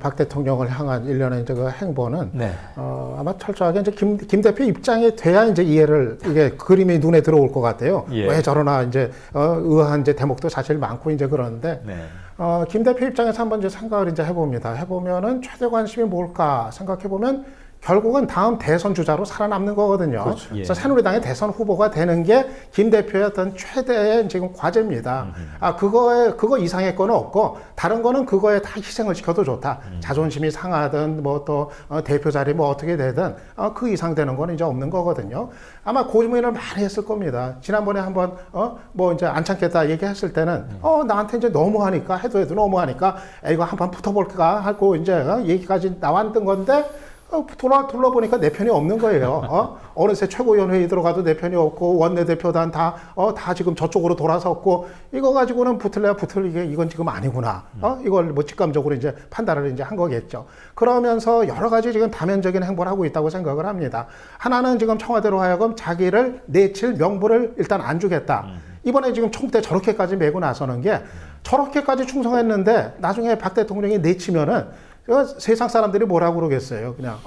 박 대통령을 향한 일련의 이제 그 행보는 네. 아마 철저하게 이제 김 대표 입장이 돼야 이제 이해를 이게 그림이 눈에 들어올 것 같아요. 예. 왜 저러나 이제 의아한 이제 대목도 사실 많고 이제 그러는데 네. 김 대표 입장에서 한번 이제 생각을 이제 해봅니다. 해보면은 최대 관심이 뭘까 생각해 보면 결국은 다음 대선 주자로 살아남는 거거든요. 그렇죠. 예. 그래서 새누리당의 대선 후보가 되는 게 김 대표의 어떤 최대의 지금 과제입니다. 그거 이상의 거는 없고 다른 거는 그거에 다 희생을 시켜도 좋다. 자존심이 상하든 뭐 또 대표 자리 뭐 어떻게 되든 그 이상 되는 거는 이제 없는 거거든요. 아마 고민을 많이 했을 겁니다. 지난번에 한번 뭐 이제 안 참겠다 얘기했을 때는 나한테 이제 너무하니까 해도 너무하니까 이거 한번 붙어볼까 하고 이제 얘기까지 나왔던 건데. 둘러보니까 내 편이 없는 거예요. 어느새 최고위원회의 들어가도 내 편이 없고 원내대표단 다 지금 저쪽으로 돌아섰고 이거 가지고는 붙을래야 붙을 이건 지금 아니구나. 이걸 뭐 직감적으로 이제 판단을 이제 한 거겠죠. 그러면서 여러 가지 지금 다면적인 행보를 하고 있다고 생각을 합니다. 하나는 지금 청와대로 하여금 자기를 내칠 명분을 일단 안 주겠다. 이번에 지금 총대 저렇게까지 메고 나서는 게 저렇게까지 충성했는데 나중에 박 대통령이 내치면은 세상 사람들이 뭐라고 그러겠어요. 그냥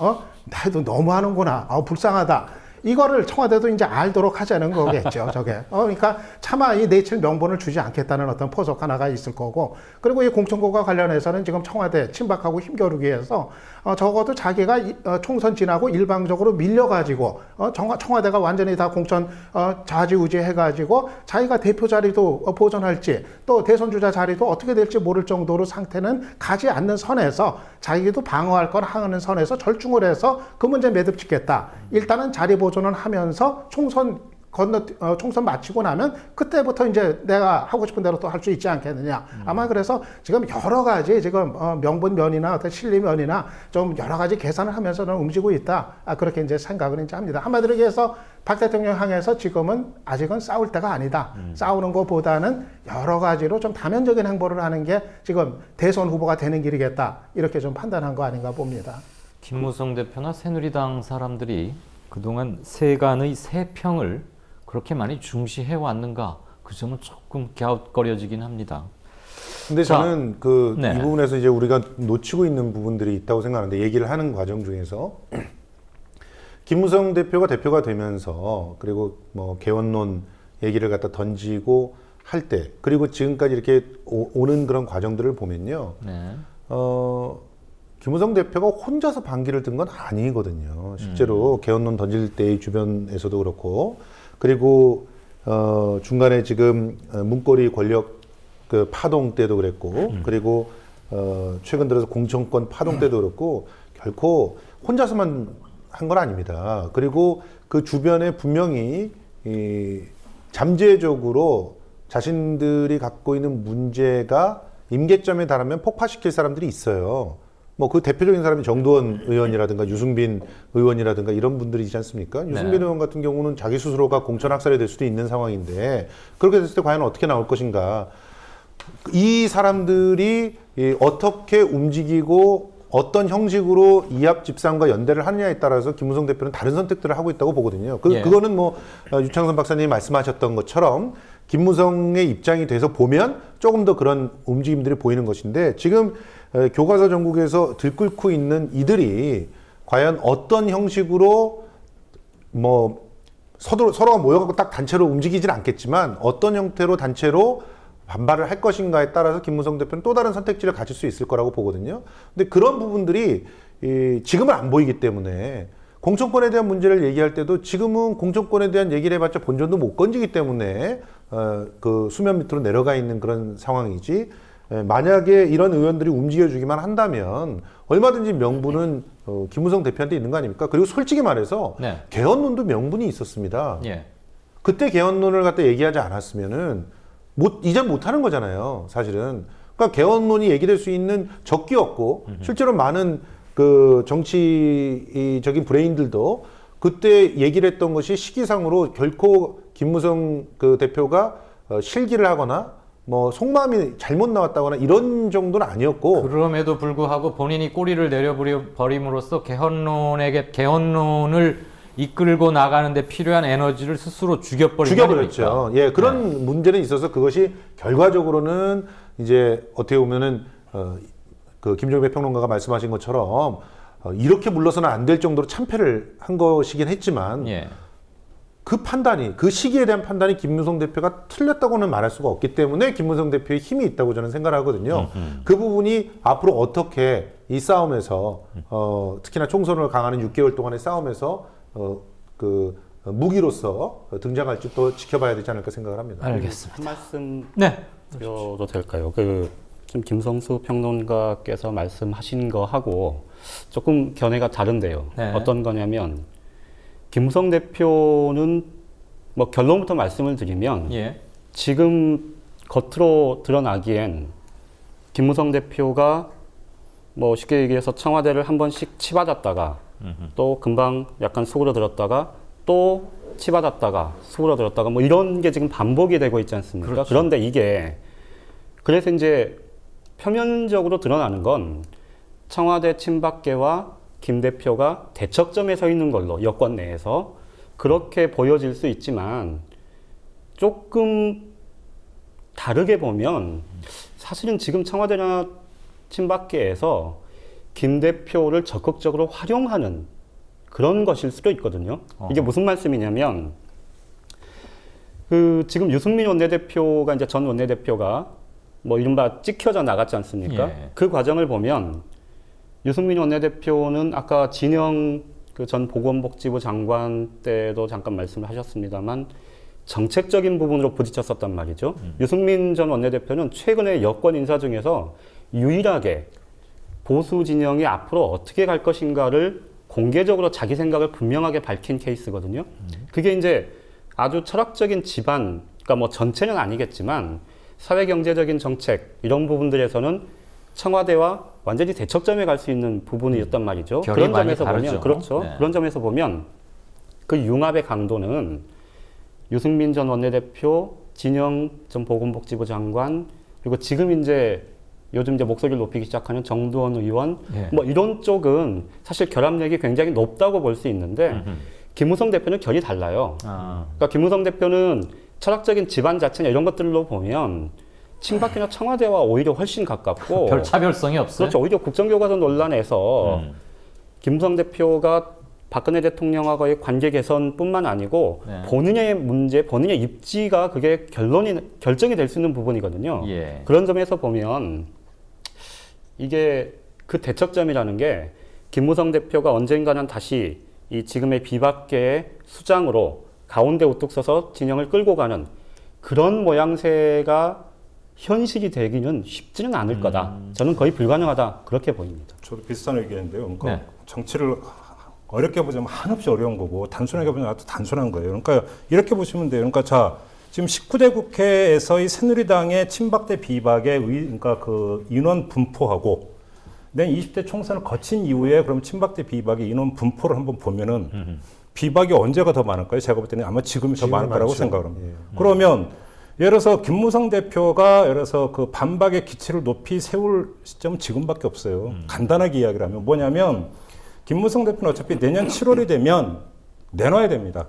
나도 너무 하는구나. 불쌍하다. 이거를 청와대도 이제 알도록 하자는 거겠죠. 저게. 그러니까 차마 이 내칠 명분을 주지 않겠다는 어떤 포석 하나가 있을 거고. 그리고 이 공천국과 관련해서는 지금 청와대 침박하고 힘겨루기 위해서 적어도 자기가 총선 지나고 일방적으로 밀려가지고 청와대가 완전히 다 공천 좌지우지 해가지고 자기가 대표 자리도 보존할지 또 대선 주자 자리도 어떻게 될지 모를 정도로 상태는 가지 않는 선에서 자기도 방어할 건 하는 선에서 절충을 해서 그 문제 매듭 짓겠다. 일단은 자리 보존을 하면서 총선 마치고 나면 그때부터 이제 내가 하고 싶은 대로 또 할 수 있지 않겠느냐. 아마 그래서 지금 여러 가지 지금 명분면이나 어떤 실리면이나 좀 여러 가지 계산을 하면서는 움직이고 있다. 그렇게 이제 생각을 이제 합니다. 한마디로 얘기해서 박 대통령 향해서 지금은 아직은 싸울 때가 아니다. 싸우는 것보다는 여러 가지로 좀 다면적인 행보를 하는 게 지금 대선 후보가 되는 길이겠다. 이렇게 좀 판단한 거 아닌가 봅니다. 김무성 대표나 새누리당 사람들이 그동안 세간의 세평을 그렇게 많이 중시해 왔는가? 그 점은 조금 갸웃거려지긴 합니다. 근데 저는 네. 이 부분에서 이제 우리가 놓치고 있는 부분들이 있다고 생각하는데 얘기를 하는 과정 중에서 김무성 대표가 되면서 그리고 뭐 개헌론 얘기를 갖다 던지고 할 때, 그리고 지금까지 이렇게 오는 그런 과정들을 보면요. 네. 김무성 대표가 혼자서 반기를 든 건 아니거든요. 실제로 개헌론 던질 때의 주변에서도 그렇고, 그리고 중간에 지금 문고리 권력 그 파동 때도 그랬고, 그리고 최근 들어서 공천권 파동 때도 그렇고, 결코 혼자서만 한 건 아닙니다. 그리고 그 주변에 분명히 잠재적으로 자신들이 갖고 있는 문제가 임계점에 달하면 폭파시킬 사람들이 있어요. 뭐 그 대표적인 사람이 정두원 의원이라든가 유승빈 의원이라든가 이런 분들이지 않습니까? 유승빈 의원 같은 경우는 자기 스스로가 공천 학살이 될 수도 있는 상황인데, 그렇게 됐을 때 과연 어떻게 나올 것인가? 이 사람들이 어떻게 움직이고 어떤 형식으로 이합 집산과 연대를 하느냐에 따라서 김무성 대표는 다른 선택들을 하고 있다고 보거든요. 그거는 뭐 유창선 박사님이 말씀하셨던 것처럼 김무성의 입장이 돼서 보면 조금 더 그런 움직임들이 보이는 것인데, 지금 교과서 전국에서 들끓고 있는 이들이 과연 어떤 형식으로 뭐 서로가 모여갖고 딱 단체로 움직이진 않겠지만 어떤 형태로 단체로 반발을 할 것인가에 따라서 김무성 대표는 또 다른 선택지를 가질 수 있을 거라고 보거든요. 근데 그런 부분들이 지금은 안 보이기 때문에, 공천권에 대한 문제를 얘기할 때도 지금은 공천권에 대한 얘기를 해봤자 본전도 못 건지기 때문에 그 수면 밑으로 내려가 있는 그런 상황이지, 만약에 이런 의원들이 움직여주기만 한다면 얼마든지 명분은 김무성 대표한테 있는 거 아닙니까? 그리고 솔직히 말해서 네. 개헌론도 명분이 있었습니다. 예. 그때 개헌론을 갖다 얘기하지 않았으면은 이젠 못하는 거잖아요, 사실은. 그러니까 개헌론이 얘기될 수 있는 적기였고, 실제로 많은 그 정치적인 브레인들도 그때 얘기를 했던 것이 시기상으로 결코 김무성 그 대표가 실기를 하거나 뭐 속마음이 잘못 나왔다거나 이런 정도는 아니었고, 그럼에도 불구하고 본인이 꼬리를 내려버림으로써 개헌론을 이끌고 나가는데 필요한 에너지를 스스로 죽여버렸죠. 예, 그런 문제는 있어서 그것이 결과적으로는 이제 어떻게 보면은 그 김종배 평론가가 말씀하신 것처럼 이렇게 물러서는 안 될 정도로 참패를 한 것이긴 했지만, 예. 그 판단이, 그 시기에 대한 판단이 김무성 대표가 틀렸다고는 말할 수가 없기 때문에 김무성 대표의 힘이 있다고 저는 생각을 하거든요. 그 부분이 앞으로 어떻게 이 싸움에서 특히나 총선을 강하는 6개월 동안의 싸움에서 그 무기로서 등장할지 또 지켜봐야 되지 않을까 생각을 합니다. 알겠습니다. 한 말씀 네. 드려도 될까요? 좀 김성수 평론가께서 말씀하신 거하고 조금 견해가 다른데요. 네. 어떤 거냐면 김무성 대표는 뭐 결론부터 말씀을 드리면 예. 지금 겉으로 드러나기엔 김무성 대표가 뭐 쉽게 얘기해서 청와대를 한 번씩 치받았다가 또 금방 약간 속으로 들었다가 또 치받았다가 속으로 들었다가 뭐 이런 게 지금 반복이 되고 있지 않습니까? 그렇죠. 그런데 이게 그래서 이제 표면적으로 드러나는 건 청와대 친박계와 김 대표가 대척점에 서 있는 걸로 여권 내에서 그렇게 보여질 수 있지만, 조금 다르게 보면 사실은 지금 청와대나 친박계에서 김 대표를 적극적으로 활용하는 그런 것일 수도 있거든요. 이게 무슨 말씀이냐면, 지금 유승민 원내대표가 이제 전 원내대표가 뭐 이른바 찍혀져 나갔지 않습니까? 예. 그 과정을 보면 유승민 원내대표는 아까 진영 그 전 보건복지부 장관 때도 잠깐 말씀을 하셨습니다만 정책적인 부분으로 부딪혔었단 말이죠. 유승민 전 원내대표는 최근에 여권 인사 중에서 유일하게 보수 진영이 앞으로 어떻게 갈 것인가를 공개적으로 자기 생각을 분명하게 밝힌 케이스거든요. 그게 이제 아주 철학적인 집안, 그러니까 뭐 전체는 아니겠지만 사회경제적인 정책 이런 부분들에서는 청와대와 완전히 대척점에 갈 수 있는 부분이었단 말이죠. 결이 그런 많이 점에서 다르죠. 보면 그렇죠. 네. 그런 점에서 보면 그 융합의 강도는 유승민 전 원내대표, 진영 전 보건복지부 장관, 그리고 지금 이제 요즘 이제 목소리를 높이기 시작하는 정두원 의원, 예. 뭐 이런 쪽은 사실 결합력이 굉장히 높다고 볼 수 있는데 김무성 대표는 결이 달라요. 그러니까 김무성 대표는 철학적인 집안 자체나 이런 것들로 보면 친박이나 청와대와 오히려 훨씬 가깝고 별 차별성이 없어요. 그렇죠. 오히려 국정교과서 논란에서 김무성 대표가 박근혜 대통령하고의 관계 개선뿐만 아니고 네. 본인의 문제, 본인의 입지가 그게 결정이 될 수 있는 부분이거든요. 예. 그런 점에서 보면 이게 그 대척점이라는 게 김무성 대표가 언젠가는 다시 이 지금의 비박계의 수장으로 가운데 우뚝 서서 진영을 끌고 가는 그런 모양새가 현실이 되기는 쉽지는 않을 거다. 저는 거의 불가능하다. 그렇게 보입니다. 저도 비슷한 의견인데요. 그러니까 네. 정치를 어렵게 보자면 한없이 어려운 거고 단순하게 보면 아주 단순한 거예요. 그러니까 이렇게 보시면 돼요. 그러니까 자 지금 19대 국회에서 이 새누리당의 친박 대 비박의 그러니까 그 인원 분포하고 내년 20대 총선을 거친 이후에 그럼 친박 대 비박의 인원 분포를 한번 보면은 비박이 언제가 더 많을까요? 제가 볼 때는 아마 지금이 더 많을 거라고 많죠. 생각을 합니다. 그러면 예를 들어서 김무성 대표가 예를 들어서 그 반박의 기치를 높이 세울 시점은 지금밖에 없어요. 간단하게 이야기를 하면 뭐냐면 김무성 대표는 어차피 내년 7월이 되면 내놔야 됩니다.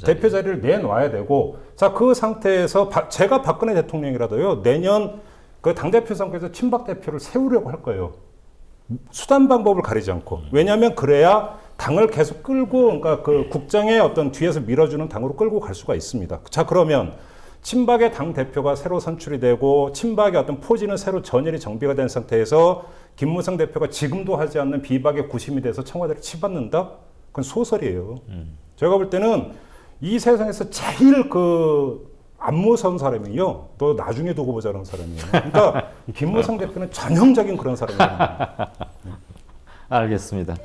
대표 자리를 내놔야 되고 자 그 상태에서 제가 박근혜 대통령이라도요 내년 그 당대표 선거에서 친박 대표를 세우려고 할 거예요. 수단 방법을 가리지 않고 왜냐하면 그래야 당을 계속 끌고 그러니까 그 국정의 어떤 뒤에서 밀어주는 당으로 끌고 갈 수가 있습니다. 자 그러면 친박의 당 대표가 새로 선출이 되고 친박의 어떤 포진은 새로 전열이 정비가 된 상태에서 김무성 대표가 지금도 하지 않는 비박의 구심이 돼서 청와대를 치받는다? 그건 소설이에요. 제가 볼 때는 이 세상에서 제일 그 안 무서운 사람이요. 또 나중에 두고 보자는 사람이에요. 그러니까 김무성 대표는 전형적인 그런 사람이에요. 알겠습니다.